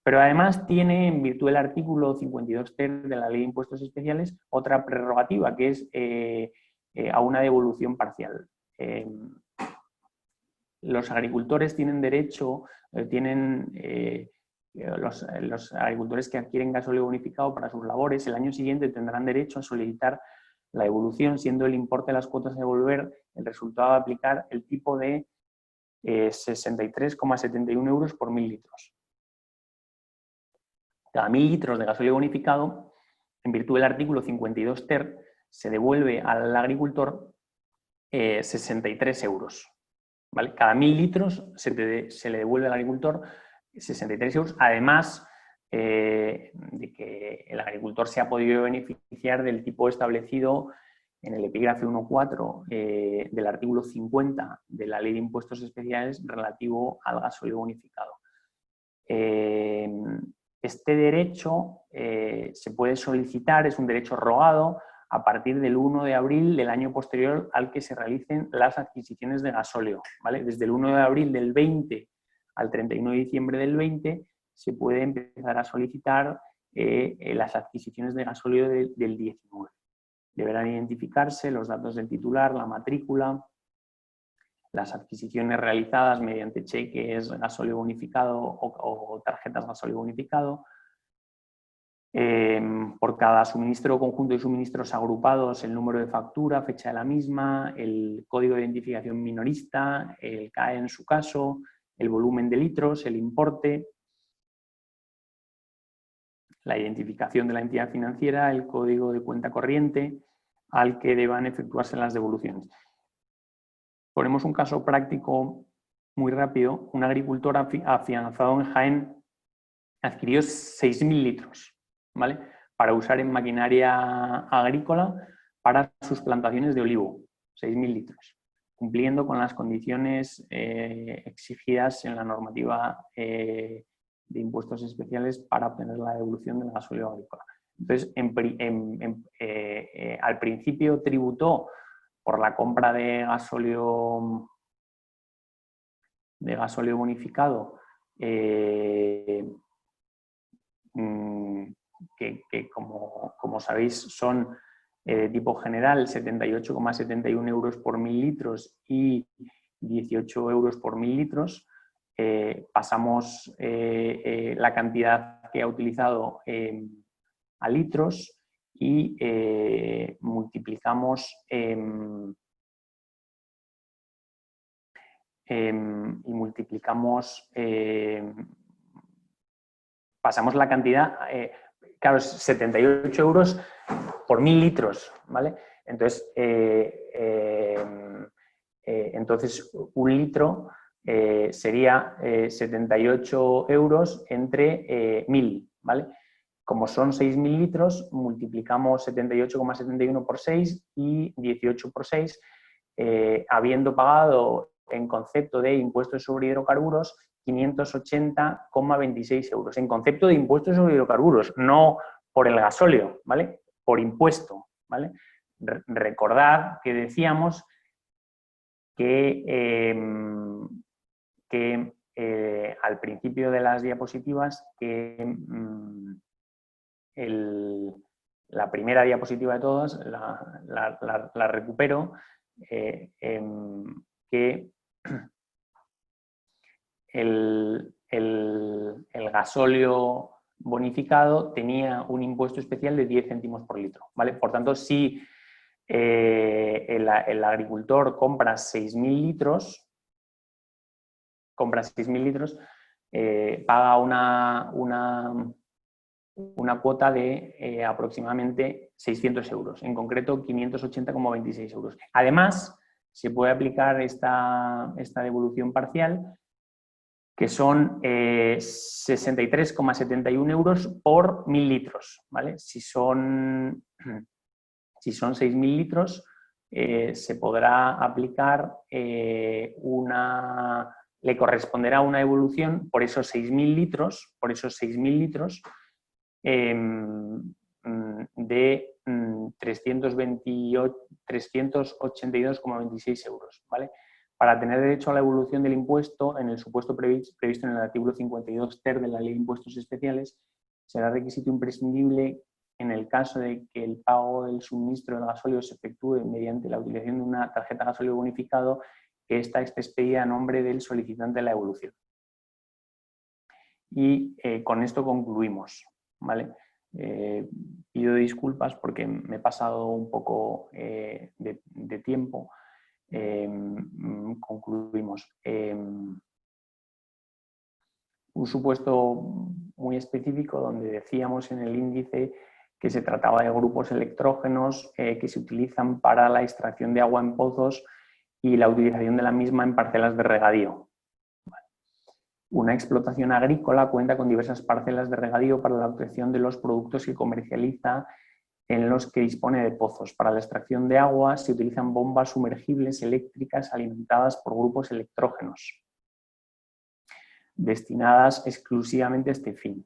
Pero además tiene, en virtud del artículo 52 ter de la Ley de Impuestos Especiales, otra prerrogativa, que es a una devolución parcial. Los agricultores tienen derecho, los agricultores que adquieren gasóleo bonificado para sus labores, el año siguiente tendrán derecho a solicitar la devolución, siendo el importe de las cuotas a devolver el resultado de aplicar el tipo de 63,71 euros por 1.000 litros. Cada 1.000 litros de gasóleo bonificado, en virtud del artículo 52 ter, se devuelve al agricultor 63 euros. ¿Vale? Cada 1.000 litros se le devuelve al agricultor 63 euros, además de que el agricultor se ha podido beneficiar del tipo establecido en el epígrafe 1.4 del artículo 50 de la Ley de Impuestos Especiales relativo al gasóleo bonificado. Este derecho se puede solicitar, es un derecho rogado, a partir del 1 de abril del año posterior al que se realicen las adquisiciones de gasóleo, ¿vale? Desde el 1 de abril del 20 al 31 de diciembre del 20 se puede empezar a solicitar las adquisiciones de gasóleo del 19. Deberán identificarse los datos del titular, la matrícula, las adquisiciones realizadas mediante cheques gasóleo bonificado o tarjetas gasóleo bonificado. Por cada suministro o conjunto de suministros agrupados, el número de factura, fecha de la misma, el código de identificación minorista, el CAE en su caso, el volumen de litros, el importe, la identificación de la entidad financiera, el código de cuenta corriente al que deban efectuarse las devoluciones. Ponemos un caso práctico muy rápido. Un agricultor afianzado en Jaén adquirió 6.000 litros, ¿vale? Para usar en maquinaria agrícola para sus plantaciones de olivo, 6.000 litros, cumpliendo con las condiciones exigidas en la normativa de impuestos especiales para obtener la devolución del gasóleo agrícola. Entonces, al principio tributó por la compra de gasóleo de gasóleo bonificado, que como sabéis son de tipo general 78,71 euros por 1000 litros y 18 euros por 1000 litros, pasamos la cantidad que ha utilizado a litros y multiplicamos pasamos la cantidad, claro, es 78 euros por 1000 litros, ¿vale? Entonces, entonces un litro sería 78 euros entre 1000, ¿vale? Como son 6.000 litros, multiplicamos 78,71 por 6 y 18 por 6, habiendo pagado en concepto de impuestos sobre hidrocarburos 580,26 euros. En concepto de impuestos sobre hidrocarburos, no por el gasóleo, ¿vale? Por impuesto, ¿vale? Recordad que decíamos que al principio de las diapositivas que la primera diapositiva de todas, la recupero, que el gasóleo bonificado tenía un impuesto especial de 10 céntimos por litro, ¿vale? Por tanto, si el agricultor compra 6.000 litros, paga una cuota de aproximadamente 600 euros, en concreto 580,26 euros. Además, se puede aplicar esta devolución parcial, que son 63,71 euros por 1000 litros, ¿vale? Si son 6.000 litros, se podrá aplicar le corresponderá una devolución por esos 6.000 litros, de 382,26 euros, ¿vale? Para tener derecho a la devolución del impuesto, en el supuesto previsto en el artículo 52 ter de la Ley de Impuestos Especiales, será requisito imprescindible, en el caso de que el pago del suministro del gasóleo se efectúe mediante la utilización de una tarjeta gasóleo bonificado, que ésta esté expedida a nombre del solicitante de la devolución. Y con esto concluimos, ¿vale? Pido disculpas porque me he pasado un poco de tiempo. Concluimos. Un supuesto muy específico donde decíamos en el índice que se trataba de grupos electrógenos que se utilizan para la extracción de agua en pozos y la utilización de la misma en parcelas de regadío. Una explotación agrícola cuenta con diversas parcelas de regadío para la obtención de los productos que comercializa, en los que dispone de pozos. Para la extracción de agua se utilizan bombas sumergibles eléctricas alimentadas por grupos electrógenos, destinadas exclusivamente a este fin.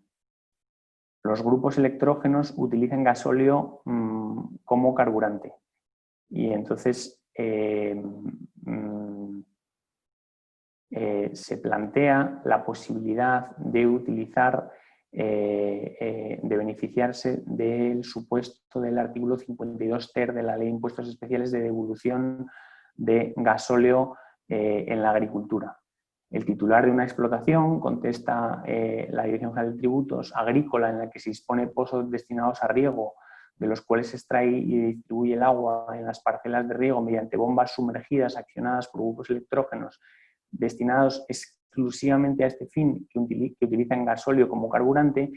Los grupos electrógenos utilizan gasóleo como carburante y entonces se plantea la posibilidad de utilizar, de beneficiarse del supuesto del artículo 52 ter de la Ley de Impuestos Especiales de devolución de gasóleo en la agricultura. El titular de una explotación contesta la Dirección General de Tributos agrícola, en la que se dispone pozos destinados a riego, de los cuales se extrae y distribuye el agua en las parcelas de riego mediante bombas sumergidas accionadas por grupos electrógenos destinados exclusivamente a este fin, que utilizan gasóleo como carburante,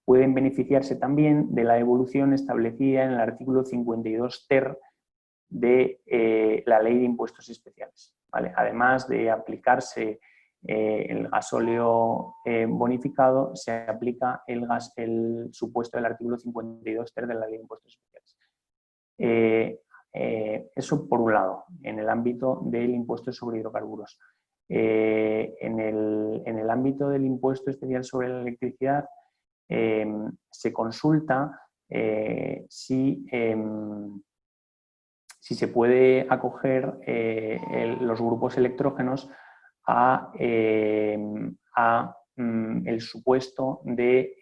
pueden beneficiarse también de la devolución establecida en el artículo 52 ter de la Ley de Impuestos Especiales, ¿vale? Además de aplicarse el gasóleo bonificado, se aplica el supuesto del artículo 52 ter de la Ley de Impuestos Especiales. Eso por un lado, en el ámbito del impuesto sobre hidrocarburos. En el ámbito del impuesto especial sobre la electricidad, se consulta si se puede acoger los grupos electrógenos el supuesto de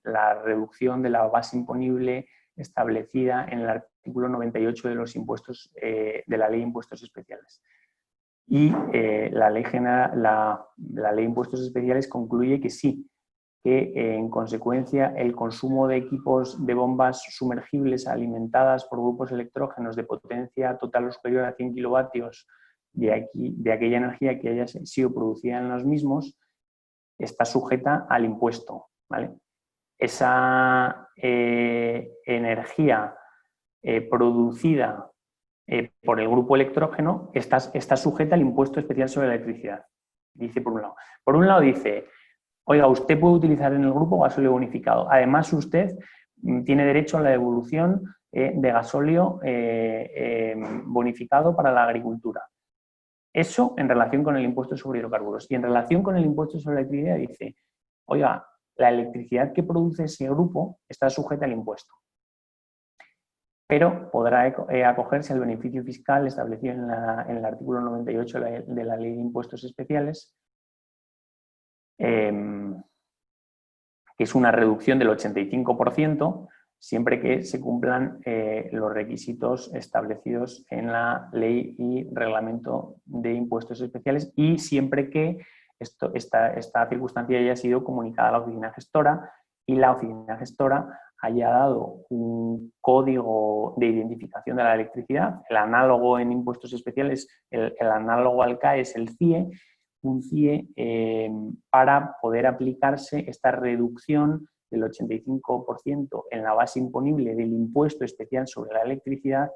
la reducción de la base imponible establecida en el artículo 98 de los impuestos, de la Ley de Impuestos Especiales. Y la ley de Impuestos Especiales concluye que sí, que en consecuencia el consumo de equipos de bombas sumergibles alimentadas por grupos electrógenos de potencia total o superior a 100 kilovatios de aquella energía que haya sido producida en los mismos está sujeta al impuesto, ¿vale? Esa energía producida por el grupo electrógeno está sujeta al impuesto especial sobre la electricidad, dice por un lado. Por un lado dice, oiga, usted puede utilizar en el grupo gasóleo bonificado. Además, usted tiene derecho a la devolución de gasóleo bonificado para la agricultura. Eso en relación con el impuesto sobre hidrocarburos. Y en relación con el impuesto sobre la electricidad dice, oiga, la electricidad que produce ese grupo está sujeta al impuesto, pero podrá acogerse al beneficio fiscal establecido en el artículo 98 de la Ley de Impuestos Especiales, que es una reducción del 85%, siempre que se cumplan los requisitos establecidos en la Ley y Reglamento de Impuestos Especiales y siempre que esta circunstancia haya sido comunicada a la oficina gestora y la oficina gestora haya dado un código de identificación de la electricidad. El análogo en impuestos especiales, el análogo al CAE es el CIE, un CIE para poder aplicarse esta reducción del 85% en la base imponible del impuesto especial sobre la electricidad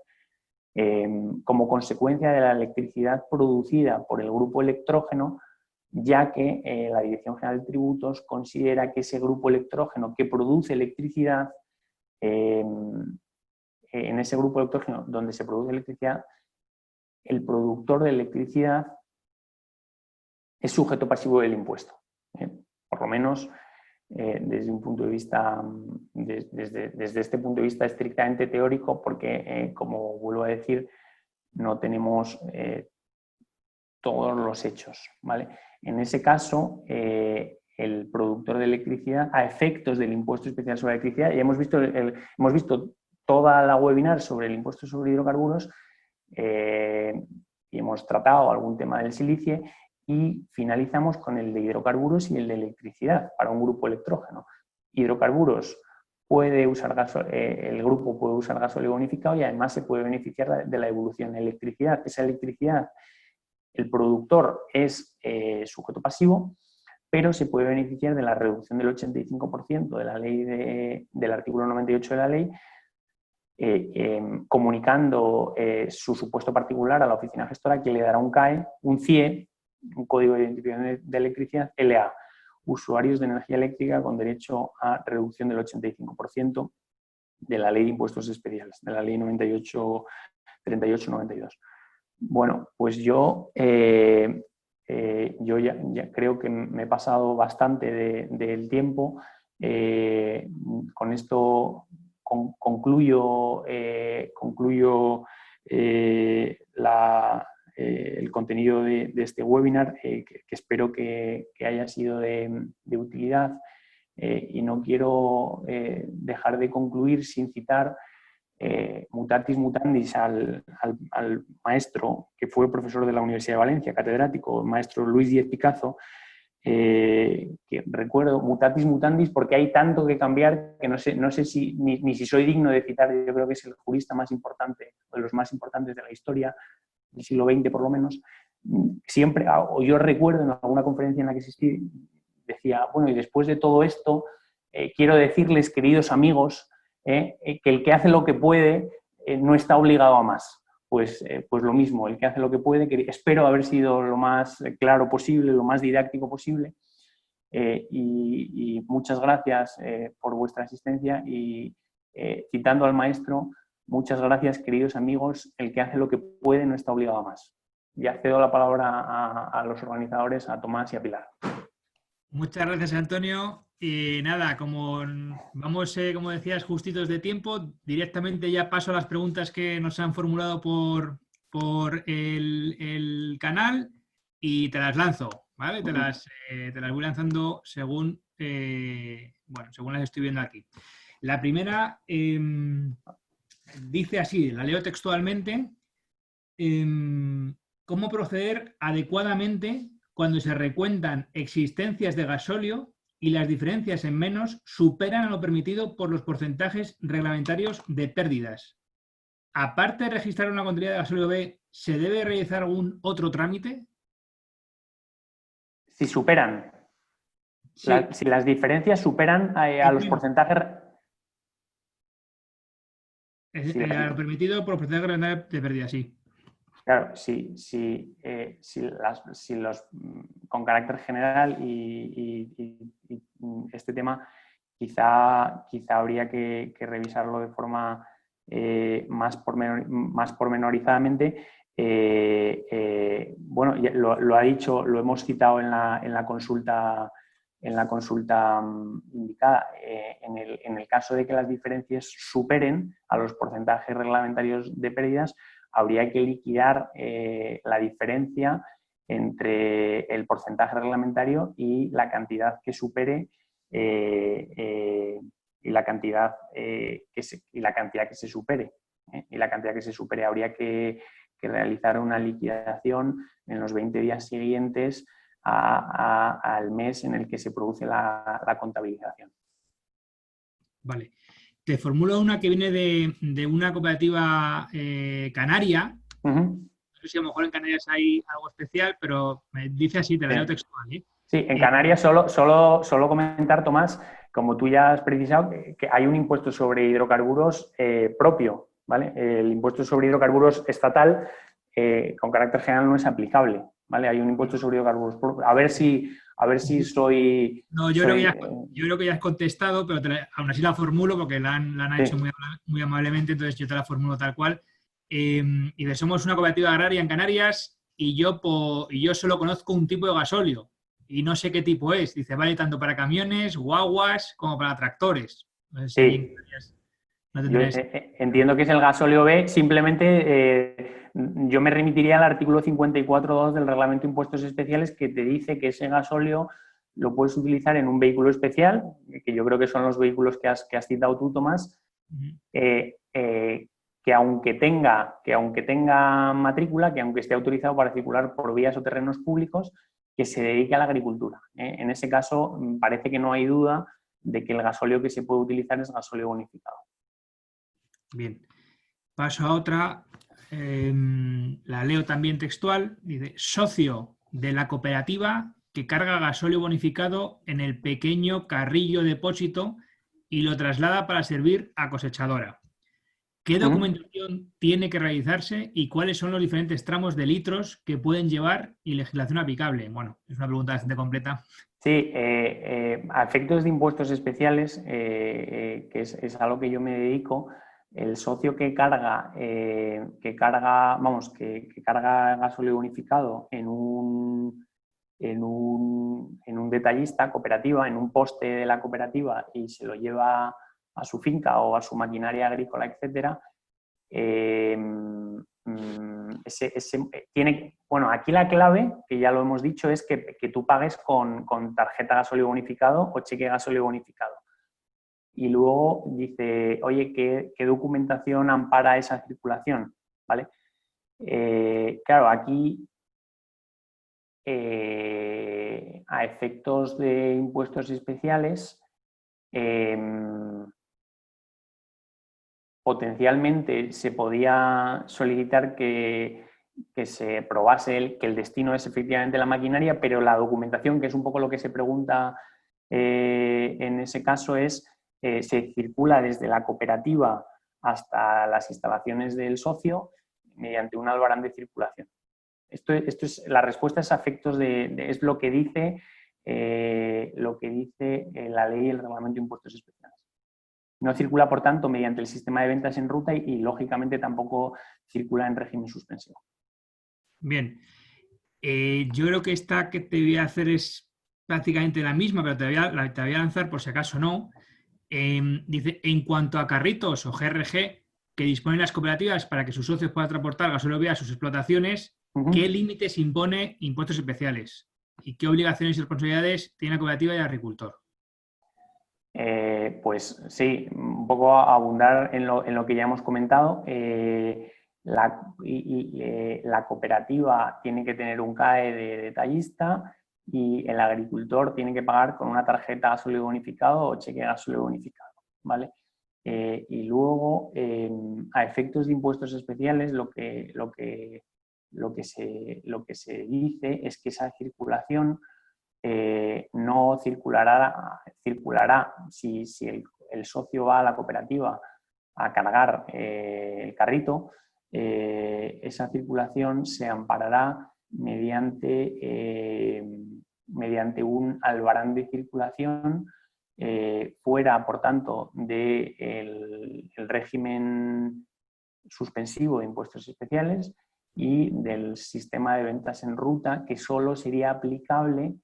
como consecuencia de la electricidad producida por el grupo electrógeno, ya que la Dirección General de Tributos considera que ese grupo electrógeno que produce electricidad, en ese grupo electrógeno donde se produce electricidad, el productor de electricidad es sujeto pasivo del impuesto. Por lo menos desde un punto de vista, desde este punto de vista estrictamente teórico, porque, como vuelvo a decir, no tenemos todos los hechos, ¿vale? En ese caso, el productor de electricidad, a efectos del impuesto especial sobre la electricidad, ya hemos visto toda la webinar sobre el impuesto sobre hidrocarburos y hemos tratado algún tema del silicio y finalizamos con el de hidrocarburos y el de electricidad para un grupo electrógeno. Hidrocarburos puede usar el grupo puede usar gasóleo bonificado y además se puede beneficiar de la evolución de electricidad. Esa electricidad, el productor es sujeto pasivo, pero se puede beneficiar de la reducción del 85% de la ley del artículo 98 de la ley, comunicando su supuesto particular a la oficina gestora, que le dará un CAE, un CIE, un código de identificación de electricidad, LA, usuarios de energía eléctrica con derecho a reducción del 85% de la ley de impuestos especiales, de la ley 38-92. Bueno, pues yo ya creo que me he pasado bastante del tiempo. Con esto concluyo el contenido de este webinar, que espero que haya sido de utilidad, y no quiero dejar de concluir sin citar mutatis mutandis al maestro que fue profesor de la Universidad de Valencia, catedrático, el maestro Luis Díez Picazo, que recuerdo mutatis mutandis porque hay tanto que cambiar que no sé si ni si soy digno de citar. Yo creo que es el jurista más importante, o de los más importantes de la historia del siglo XX por lo menos. Siempre, o yo recuerdo en alguna conferencia en la que asistí, decía, bueno, y después de todo esto, quiero decirles, queridos amigos, que el que hace lo que puede no está obligado a más. Pues lo mismo, el que hace lo que puede, que espero haber sido lo más claro posible, lo más didáctico posible, y muchas gracias por vuestra asistencia y citando al maestro, muchas gracias, queridos amigos, el que hace lo que puede no está obligado a más. Ya cedo la palabra a los organizadores, a Tomás y a Pilar. Muchas gracias, Antonio. Y nada, como vamos, como decías, justitos de tiempo, directamente ya paso a las preguntas que nos han formulado por por el canal y te las lanzo, ¿vale? Te las voy lanzando según, bueno, según las estoy viendo aquí. La primera dice así, la leo textualmente, ¿cómo proceder adecuadamente cuando se recuentan existencias de gasóleo y las diferencias en menos superan a lo permitido por los porcentajes reglamentarios de pérdidas? Aparte de registrar una contabilidad de gasóleo B, ¿se debe realizar algún otro trámite? Si superan, Sí. si las diferencias superan a los porcentajes... A lo permitido por los porcentajes reglamentarios de pérdida, sí. Claro, con carácter general y este tema quizá habría que revisarlo de forma más pormenorizadamente. Bueno, lo ha dicho, lo hemos citado en la consulta indicada. En el caso de que las diferencias superen a los porcentajes reglamentarios de pérdidas, habría que liquidar la diferencia entre el porcentaje reglamentario y la cantidad que supere y la cantidad que se supere. Y la cantidad que se supere habría que realizar una liquidación en los 20 días siguientes al mes en el que se produce la contabilización. Vale. Te formulo una que viene de una cooperativa canaria. No sé si a lo mejor en Canarias hay algo especial, pero me dice así, te la leo textual. Sí, en Canarias solo comentar, Tomás, como tú ya has precisado, que hay un impuesto sobre hidrocarburos propio, ¿vale? El impuesto sobre hidrocarburos estatal con carácter general no es aplicable, ¿vale? Hay un impuesto sobre hidrocarburos propio. A ver si soy... No, yo creo que ya has contestado, pero aún así la formulo porque la han hecho muy amablemente, entonces yo te la formulo tal cual. Y somos una cooperativa agraria en Canarias y yo solo conozco un tipo de gasóleo y no sé qué tipo es. Dice, vale tanto para camiones, guaguas, como para tractores. No sé si en Canarias no tendréis... Entiendo que es el gasóleo B. Simplemente yo me remitiría al artículo 54.2 del Reglamento de Impuestos Especiales, que te dice que ese gasóleo lo puedes utilizar en un vehículo especial, que yo creo que son los vehículos que has citado tú, Tomás, que aunque tenga matrícula, que aunque esté autorizado para circular por vías o terrenos públicos, que se dedique a la agricultura. En ese caso, parece que no hay duda de que el gasóleo que se puede utilizar es gasóleo bonificado. Bien. Paso a otra. La leo también textual. Dice, socio de la cooperativa que carga gasóleo bonificado en el pequeño carrillo depósito y lo traslada para servir a cosechadora. ¿Qué documentación tiene que realizarse y cuáles son los diferentes tramos de litros que pueden llevar y legislación aplicable? Bueno, es una pregunta bastante completa. Sí, a efectos de impuestos especiales, que es a lo que yo me dedico, el socio que carga gasóleo bonificado en un detallista, cooperativa, en un poste de la cooperativa y se lo lleva a su finca o a su maquinaria agrícola, etcétera, bueno, aquí la clave, que ya lo hemos dicho, es que tú pagues con tarjeta gasóleo bonificado o cheque gasóleo bonificado. Y luego dice, oye, ¿qué documentación ampara esa circulación? ¿Vale? Claro, aquí a efectos de impuestos especiales, potencialmente se podía solicitar que se probase que el destino es efectivamente la maquinaria, pero la documentación, que es un poco lo que se pregunta en ese caso, es se circula desde la cooperativa hasta las instalaciones del socio mediante un albarán de circulación. Esto es la respuesta es a efectos es lo que dice la ley y el reglamento de impuestos especiales. No circula, por tanto, mediante el sistema de ventas en ruta y lógicamente, tampoco circula en régimen suspensivo. Bien. Yo creo que esta que te voy a hacer es prácticamente la misma, pero te voy a lanzar por si acaso no. Dice, en cuanto a carritos o GRG, que disponen las cooperativas para que sus socios puedan transportar gasoil a sus explotaciones, ¿qué límites impone impuestos especiales? ¿Y qué obligaciones y responsabilidades tiene la cooperativa y el agricultor? Pues sí, un poco abundar en lo que ya hemos comentado. La cooperativa tiene que tener un CAE de detallista y el agricultor tiene que pagar con una tarjeta gasoil bonificado o cheque gasoil bonificado, ¿vale? Y luego, a efectos de impuestos especiales, lo que se dice es que esa circulación no circulará si el socio va a la cooperativa a cargar el carrito, esa circulación se amparará mediante un albarán de circulación fuera, por tanto, del régimen suspensivo de impuestos especiales y del sistema de ventas en ruta, que solo sería aplicable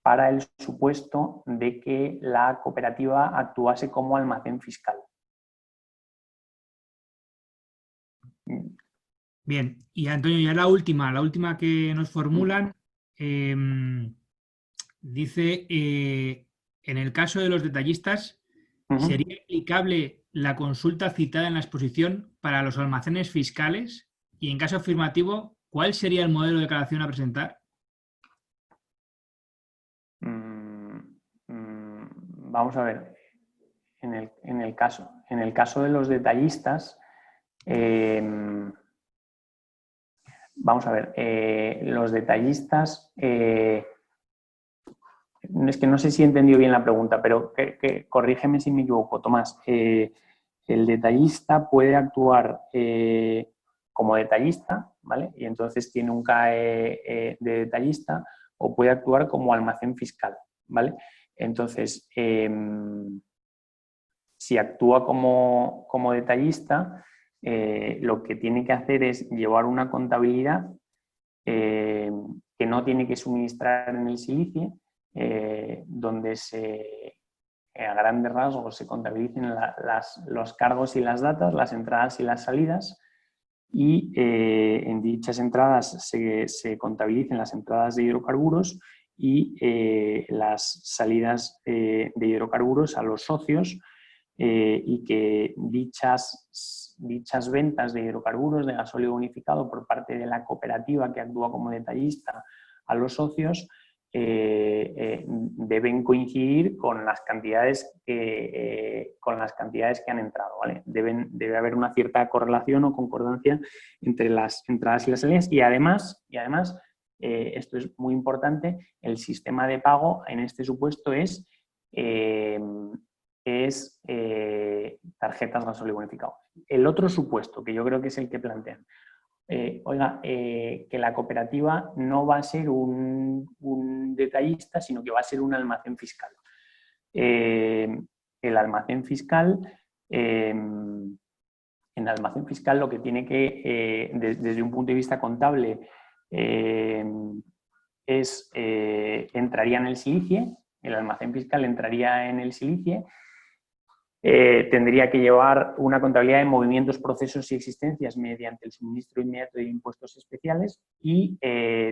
para el supuesto de que la cooperativa actuase como almacén fiscal. Bien, y Antonio, ya la última que nos formulan, dice, en el caso de los detallistas, ¿sería aplicable la consulta citada en la exposición para los almacenes fiscales? Y en caso afirmativo, ¿cuál sería el modelo de declaración a presentar? Vamos a ver, en el caso de los detallistas, vamos a ver, los detallistas, es que no sé si he entendido bien la pregunta, pero corrígeme si me equivoco, Tomás. El detallista puede actuar como detallista, ¿vale? Y entonces tiene un CAE de detallista, o puede actuar como almacén fiscal, ¿vale? Entonces, si actúa como detallista, lo que tiene que hacer es llevar una contabilidad que no tiene que suministrar en el SILICIE, donde a grandes rasgos se contabilicen los cargos y las datas, las entradas y las salidas, y en dichas entradas se contabilicen las entradas de hidrocarburos y las salidas de hidrocarburos a los socios, y que dichas ventas de hidrocarburos, de gasoil bonificado por parte de la cooperativa que actúa como detallista a los socios, deben coincidir con las cantidades que han entrado, ¿vale? Debe haber una cierta correlación o concordancia entre las entradas y las salidas, y además esto es muy importante, el sistema de pago en este supuesto es tarjetas gasoil bonificado. El otro supuesto, que yo creo que es el que plantean, que la cooperativa no va a ser un detallista, sino que va a ser un almacén fiscal. El almacén fiscal, en el almacén fiscal lo que tiene que, desde un punto de vista contable, entraría en el SILICIE, el almacén fiscal entraría en el SILICIE. Tendría que llevar una contabilidad de movimientos, procesos y existencias mediante el suministro inmediato de impuestos especiales, y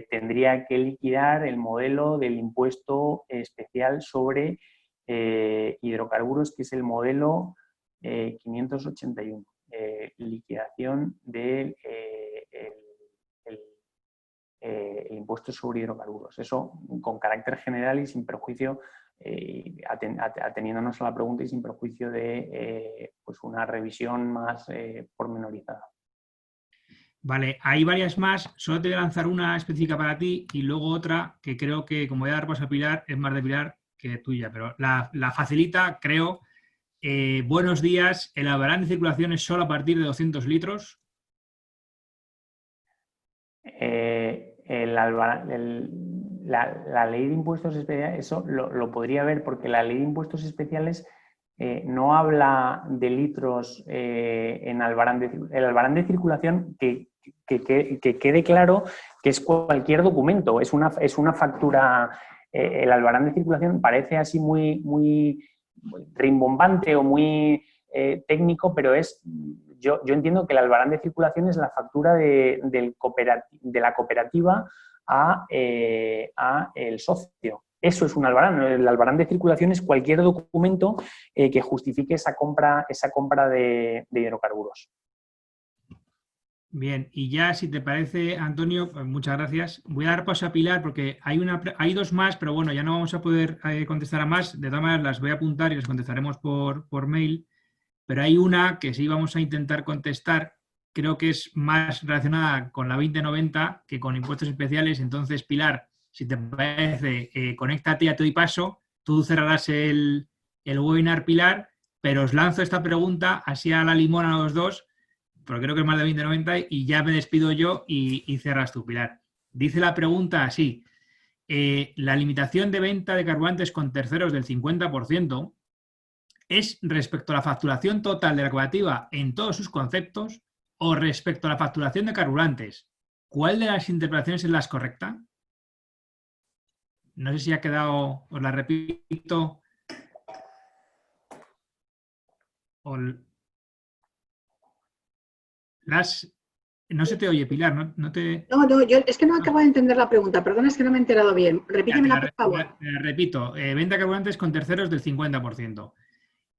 tendría que liquidar el modelo del impuesto especial sobre hidrocarburos, que es el modelo 581, liquidación del el impuesto sobre hidrocarburos. Eso con carácter general y sin perjuicio, ateniéndonos a la pregunta y sin perjuicio de pues una revisión más pormenorizada. Vale, hay varias más. Solo te voy a lanzar una específica para ti y luego otra que creo que, como voy a dar paso a Pilar, es más de Pilar que tuya, pero la facilita, creo. Buenos días. ¿El albarán de circulación es solo a partir de 200 litros? La ley de impuestos especiales, eso lo podría ver, porque la ley de impuestos especiales no habla de litros en albarán el albarán de circulación, que quede claro que es cualquier documento, es una factura. El albarán de circulación parece así muy rimbombante o muy técnico, pero es yo entiendo que el albarán de circulación es la factura de la cooperativa a el socio. Eso es un albarán. El albarán de circulación es cualquier documento que justifique esa compra de hidrocarburos. Bien, y ya si te parece, Antonio, pues muchas gracias. Voy a dar paso a Pilar porque hay dos más, pero bueno, ya no vamos a poder contestar a más. De todas maneras, las voy a apuntar y las contestaremos por mail. Pero hay una que sí vamos a intentar contestar, creo que es más relacionada con la 2090 que con impuestos especiales. Entonces, Pilar, si te parece, conéctate, ya te doy paso. Tú cerrarás el webinar, Pilar, pero os lanzo esta pregunta así a la limón a los dos, porque creo que es más de 2090 y ya me despido yo y cerras tú, Pilar. Dice la pregunta así: la limitación de venta de carburantes con terceros del 50% ¿es respecto a la facturación total de la cooperativa en todos sus conceptos o respecto a la facturación de carburantes? ¿Cuál de las interpretaciones es la correcta? No sé si ha quedado, os la repito. No se te oye, Pilar. No, yo es que no acabo de entender la pregunta. Perdona, es que no me he enterado bien. Repítemela, por favor. Te la repito. Venta de carburantes con terceros del 50%.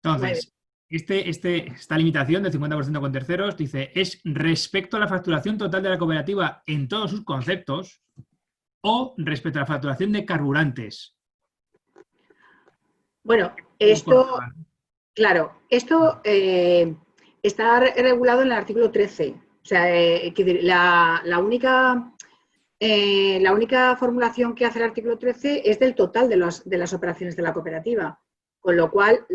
Entonces, esta limitación del 50% con terceros dice, es respecto a la facturación total de la cooperativa en todos sus conceptos o respecto a la facturación de carburantes. Bueno, esto, claro, esto está regulado en el artículo 13. O sea, la única formulación que hace el artículo 13 es del total de las operaciones de la cooperativa. Con lo cual,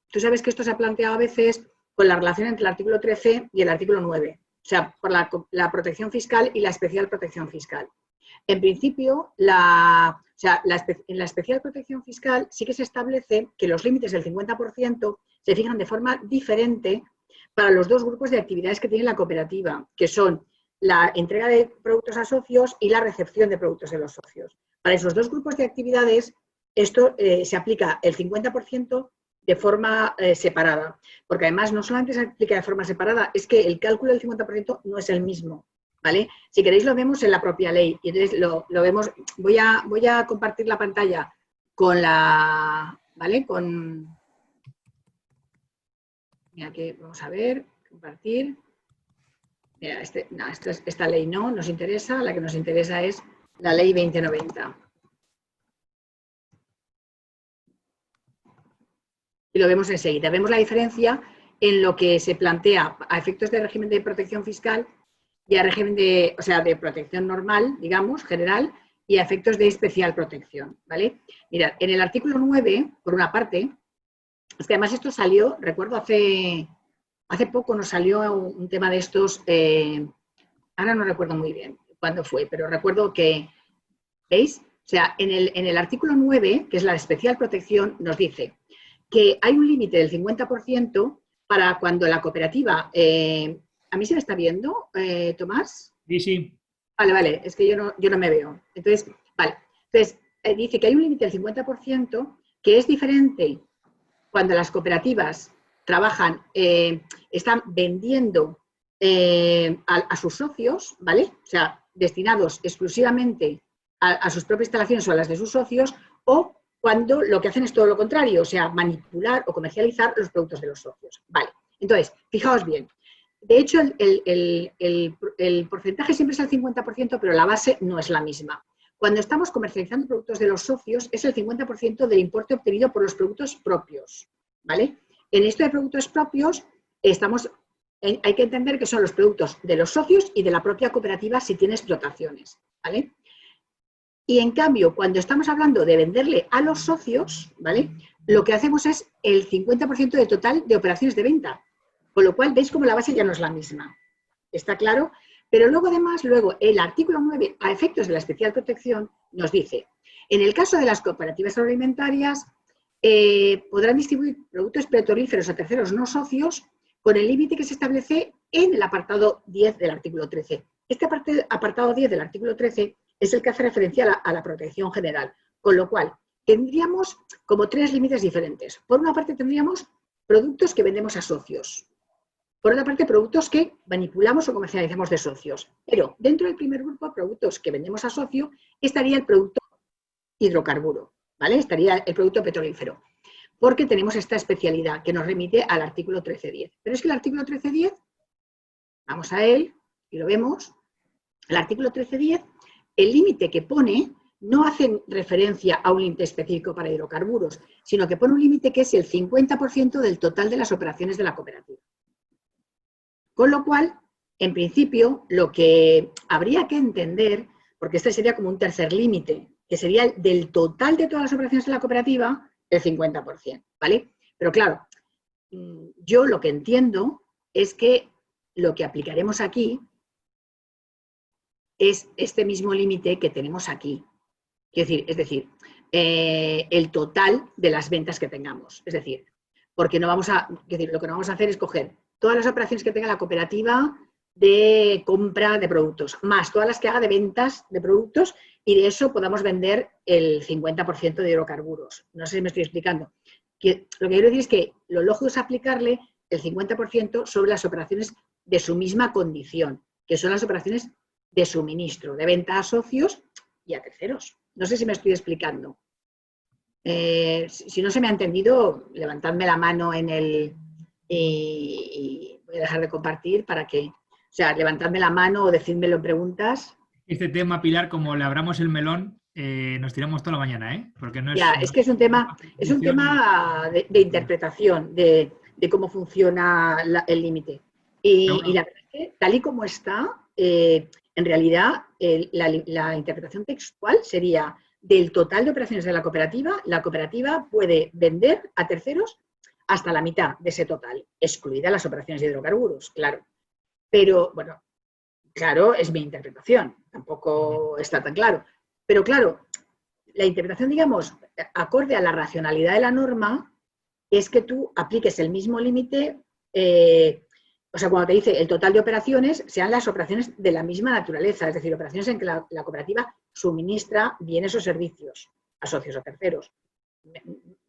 tú sabes que esto se ha planteado a veces con la relación entre el artículo 13 y el artículo 9, o sea, por la protección fiscal y la especial protección fiscal. En principio, en la especial protección fiscal sí que se establece que los límites del 50% se fijan de forma diferente para los dos grupos de actividades que tiene la cooperativa, que son la entrega de productos a socios y la recepción de productos de los socios. Para esos dos grupos de actividades, esto se aplica el 50% de forma separada, porque además no solamente se aplica de forma separada, es que el cálculo del 50% no es el mismo, ¿vale? Si queréis lo vemos en la propia ley, y entonces lo vemos, voy a compartir la pantalla con ¿vale? Mira que vamos a ver, compartir. Mira, esta ley no nos interesa, la que nos interesa es la ley 2090. Y lo vemos enseguida. Vemos la diferencia en lo que se plantea a efectos de régimen de protección fiscal y a régimen de protección normal, digamos, general, y a efectos de especial protección, ¿vale? Mirad, en el artículo 9, por una parte, es que además esto salió, recuerdo hace poco nos salió un tema de estos, ahora no recuerdo muy bien cuándo fue, pero recuerdo que, ¿veis? O sea, en el artículo 9, que es la especial protección, nos dice que hay un límite del 50% para cuando la cooperativa... ¿A mí se me está viendo, Tomás? Sí. Vale, es que yo no me veo. Entonces, vale. Entonces, dice que hay un límite del 50% que es diferente cuando las cooperativas trabajan, están vendiendo a sus socios, ¿vale? O sea, destinados exclusivamente a sus propias instalaciones o a las de sus socios, o cuando lo que hacen es todo lo contrario, o sea, manipular o comercializar los productos de los socios. Vale, entonces, fijaos bien. De hecho, el porcentaje siempre es el 50%, pero la base no es la misma. Cuando estamos comercializando productos de los socios, es el 50% del importe obtenido por los productos propios, ¿vale? En esto de productos propios, hay que entender que son los productos de los socios y de la propia cooperativa si tiene explotaciones, ¿vale? Y en cambio, cuando estamos hablando de venderle a los socios, ¿vale? Lo que hacemos es el 50% del total de operaciones de venta. Con lo cual, veis como la base ya no es la misma. ¿Está claro? Pero luego, además, el artículo 9, a efectos de la especial protección, nos dice, en el caso de las cooperativas agroalimentarias, podrán distribuir productos petrolíferos a terceros no socios con el límite que se establece en el apartado 10 del artículo 13. Este apartado 10 del artículo 13 es el que hace referencia a la protección general, con lo cual tendríamos como tres límites diferentes. Por una parte tendríamos productos que vendemos a socios, Por otra parte, productos que manipulamos o comercializamos de socios. Pero dentro del primer grupo de productos que vendemos a socio estaría el producto hidrocarburo, ¿vale? Estaría el producto petrolífero. Porque tenemos esta especialidad que nos remite al artículo 13.10. Pero es que el artículo 13.10, vamos a él y lo vemos, el artículo 13.10, el límite que pone no hace referencia a un límite específico para hidrocarburos, sino que pone un límite que es el 50% del total de las operaciones de la cooperativa. Con lo cual, en principio, lo que habría que entender, porque este sería como un tercer límite, que sería el del total de todas las operaciones de la cooperativa, el 50%, ¿vale? Pero claro, yo lo que entiendo es que lo que aplicaremos aquí es este mismo límite que tenemos aquí. Es decir, el total de las ventas que tengamos. Es decir, porque no vamos a, es decir, lo que no vamos a hacer es coger todas las operaciones que tenga la cooperativa de compra de productos, más todas las que haga de ventas de productos, y de eso podamos vender el 50% de hidrocarburos. No sé si me estoy explicando. Lo que quiero decir es que lo lógico es aplicarle el 50% sobre las operaciones de su misma condición, que son las operaciones de suministro, de venta a socios y a terceros. No sé si me estoy explicando. Si no se me ha entendido, levantadme la mano en el... y voy a dejar de compartir para que... O sea, levantadme la mano o decídmelo en preguntas. Este tema, Pilar, como le abramos el melón, nos tiramos toda la mañana, ¿eh? Porque no es... Ya, es que es un tema de interpretación, de cómo funciona el límite. Y la verdad es que, tal y como está, en realidad, la interpretación textual sería del total de operaciones de la cooperativa puede vender a terceros hasta la mitad de ese total, excluidas las operaciones de hidrocarburos, claro. Pero, bueno, claro, es mi interpretación, tampoco está tan claro. Pero, claro, la interpretación, digamos, acorde a la racionalidad de la norma, es que tú apliques el mismo límite, o sea, cuando te dice el total de operaciones, sean las operaciones de la misma naturaleza, es decir, operaciones en que la cooperativa suministra bienes o servicios a socios o terceros.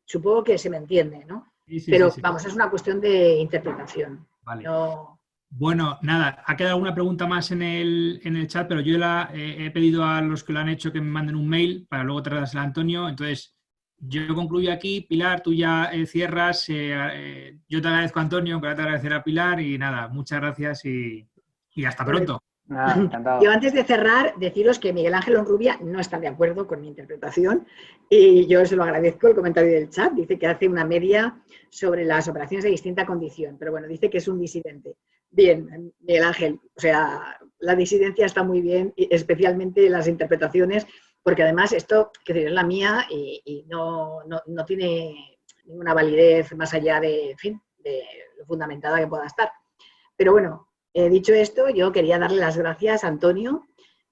Supongo que se me entiende, ¿no? Sí, pero, sí. vamos, es una cuestión de interpretación. Vale. No... Bueno, nada, ha quedado alguna pregunta más en el chat, pero yo he pedido a los que lo han hecho que me manden un mail para luego trasladárselo a Antonio. Entonces, yo concluyo aquí. Pilar, tú ya cierras. Yo te agradezco, Antonio, que te agradecer a Pilar y nada, muchas gracias y hasta pronto. Nada, encantado. Yo antes de cerrar, deciros que Miguel Ángel Onrubia no está de acuerdo con mi interpretación y yo se lo agradezco el comentario del chat. Dice que hace una media sobre las operaciones de distinta condición, pero bueno, dice que es un disidente. Bien, Miguel Ángel, o sea, la disidencia está muy bien, especialmente las interpretaciones, porque además esto, que es la mía y no tiene ninguna validez más allá de, en fin, de lo fundamentada que pueda estar. Pero bueno, dicho esto, yo quería darle las gracias a Antonio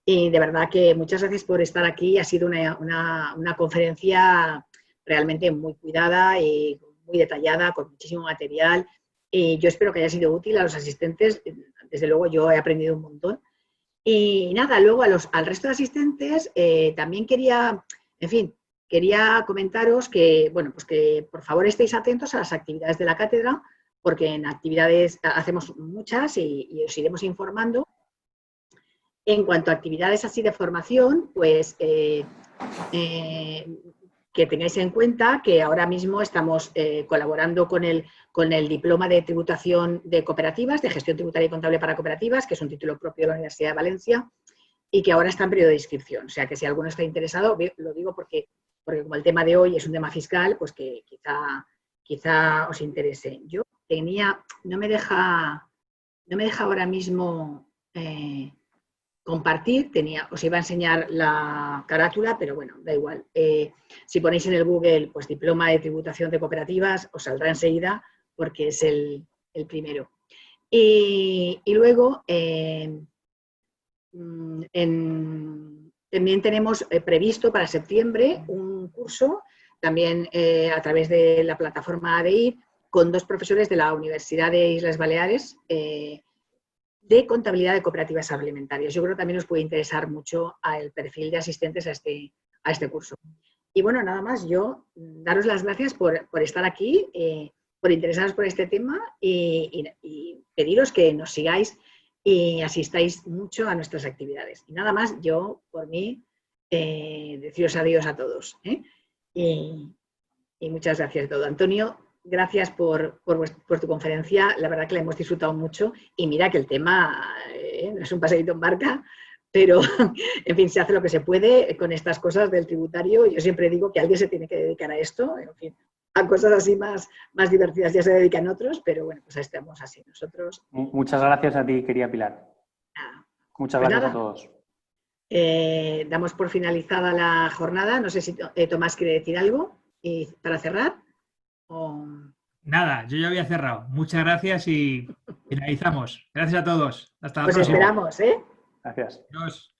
y de verdad que muchas gracias por estar aquí. Ha sido una conferencia realmente muy cuidada y muy detallada, con muchísimo material. Y yo espero que haya sido útil a los asistentes. Desde luego yo he aprendido un montón. Y nada, luego al resto de asistentes también quería, en fin, quería comentaros que, bueno, pues que por favor estéis atentos a las actividades de la cátedra, porque en actividades hacemos muchas y os iremos informando. En cuanto a actividades así de formación, pues que tengáis en cuenta que ahora mismo estamos colaborando con el Diploma de Tributación de Cooperativas, de Gestión Tributaria y Contable para Cooperativas, que es un título propio de la Universidad de Valencia y que ahora está en periodo de inscripción. O sea que si alguno está interesado, lo digo porque como el tema de hoy es un tema fiscal, pues que quizá os interese. Yo no me deja ahora mismo compartir, os iba a enseñar la carátula, pero bueno, da igual. Si ponéis en el Google, pues Diploma de Tributación de Cooperativas, os saldrá enseguida porque es el primero. Y luego, también tenemos previsto para septiembre un curso, también a través de la plataforma ADI, con 2 profesores de la Universidad de Islas Baleares, de contabilidad de cooperativas agroalimentarias. Yo creo que también os puede interesar mucho el perfil de asistentes a este curso. Y bueno, nada más, yo daros las gracias por estar aquí por interesaros por este tema y pediros que nos sigáis y asistáis mucho a nuestras actividades. Y nada más, yo, por mí, deciros adiós a todos. Y muchas gracias de todo. Antonio, gracias por tu conferencia. La verdad que la hemos disfrutado mucho. Y mira que el tema no es un paseíto en barca, pero, en fin, se hace lo que se puede con estas cosas del tributario. Yo siempre digo que alguien se tiene que dedicar a esto. En fin, a cosas así más divertidas ya se dedican otros, pero bueno, pues estamos así nosotros. Muchas gracias a ti, querida Pilar. Muchas gracias a todos. Damos por finalizada la jornada. No sé si Tomás quiere decir algo para cerrar. Nada, yo ya había cerrado. Muchas gracias y finalizamos. Gracias a todos. Hasta la próxima. Pues esperamos, Gracias. Adiós.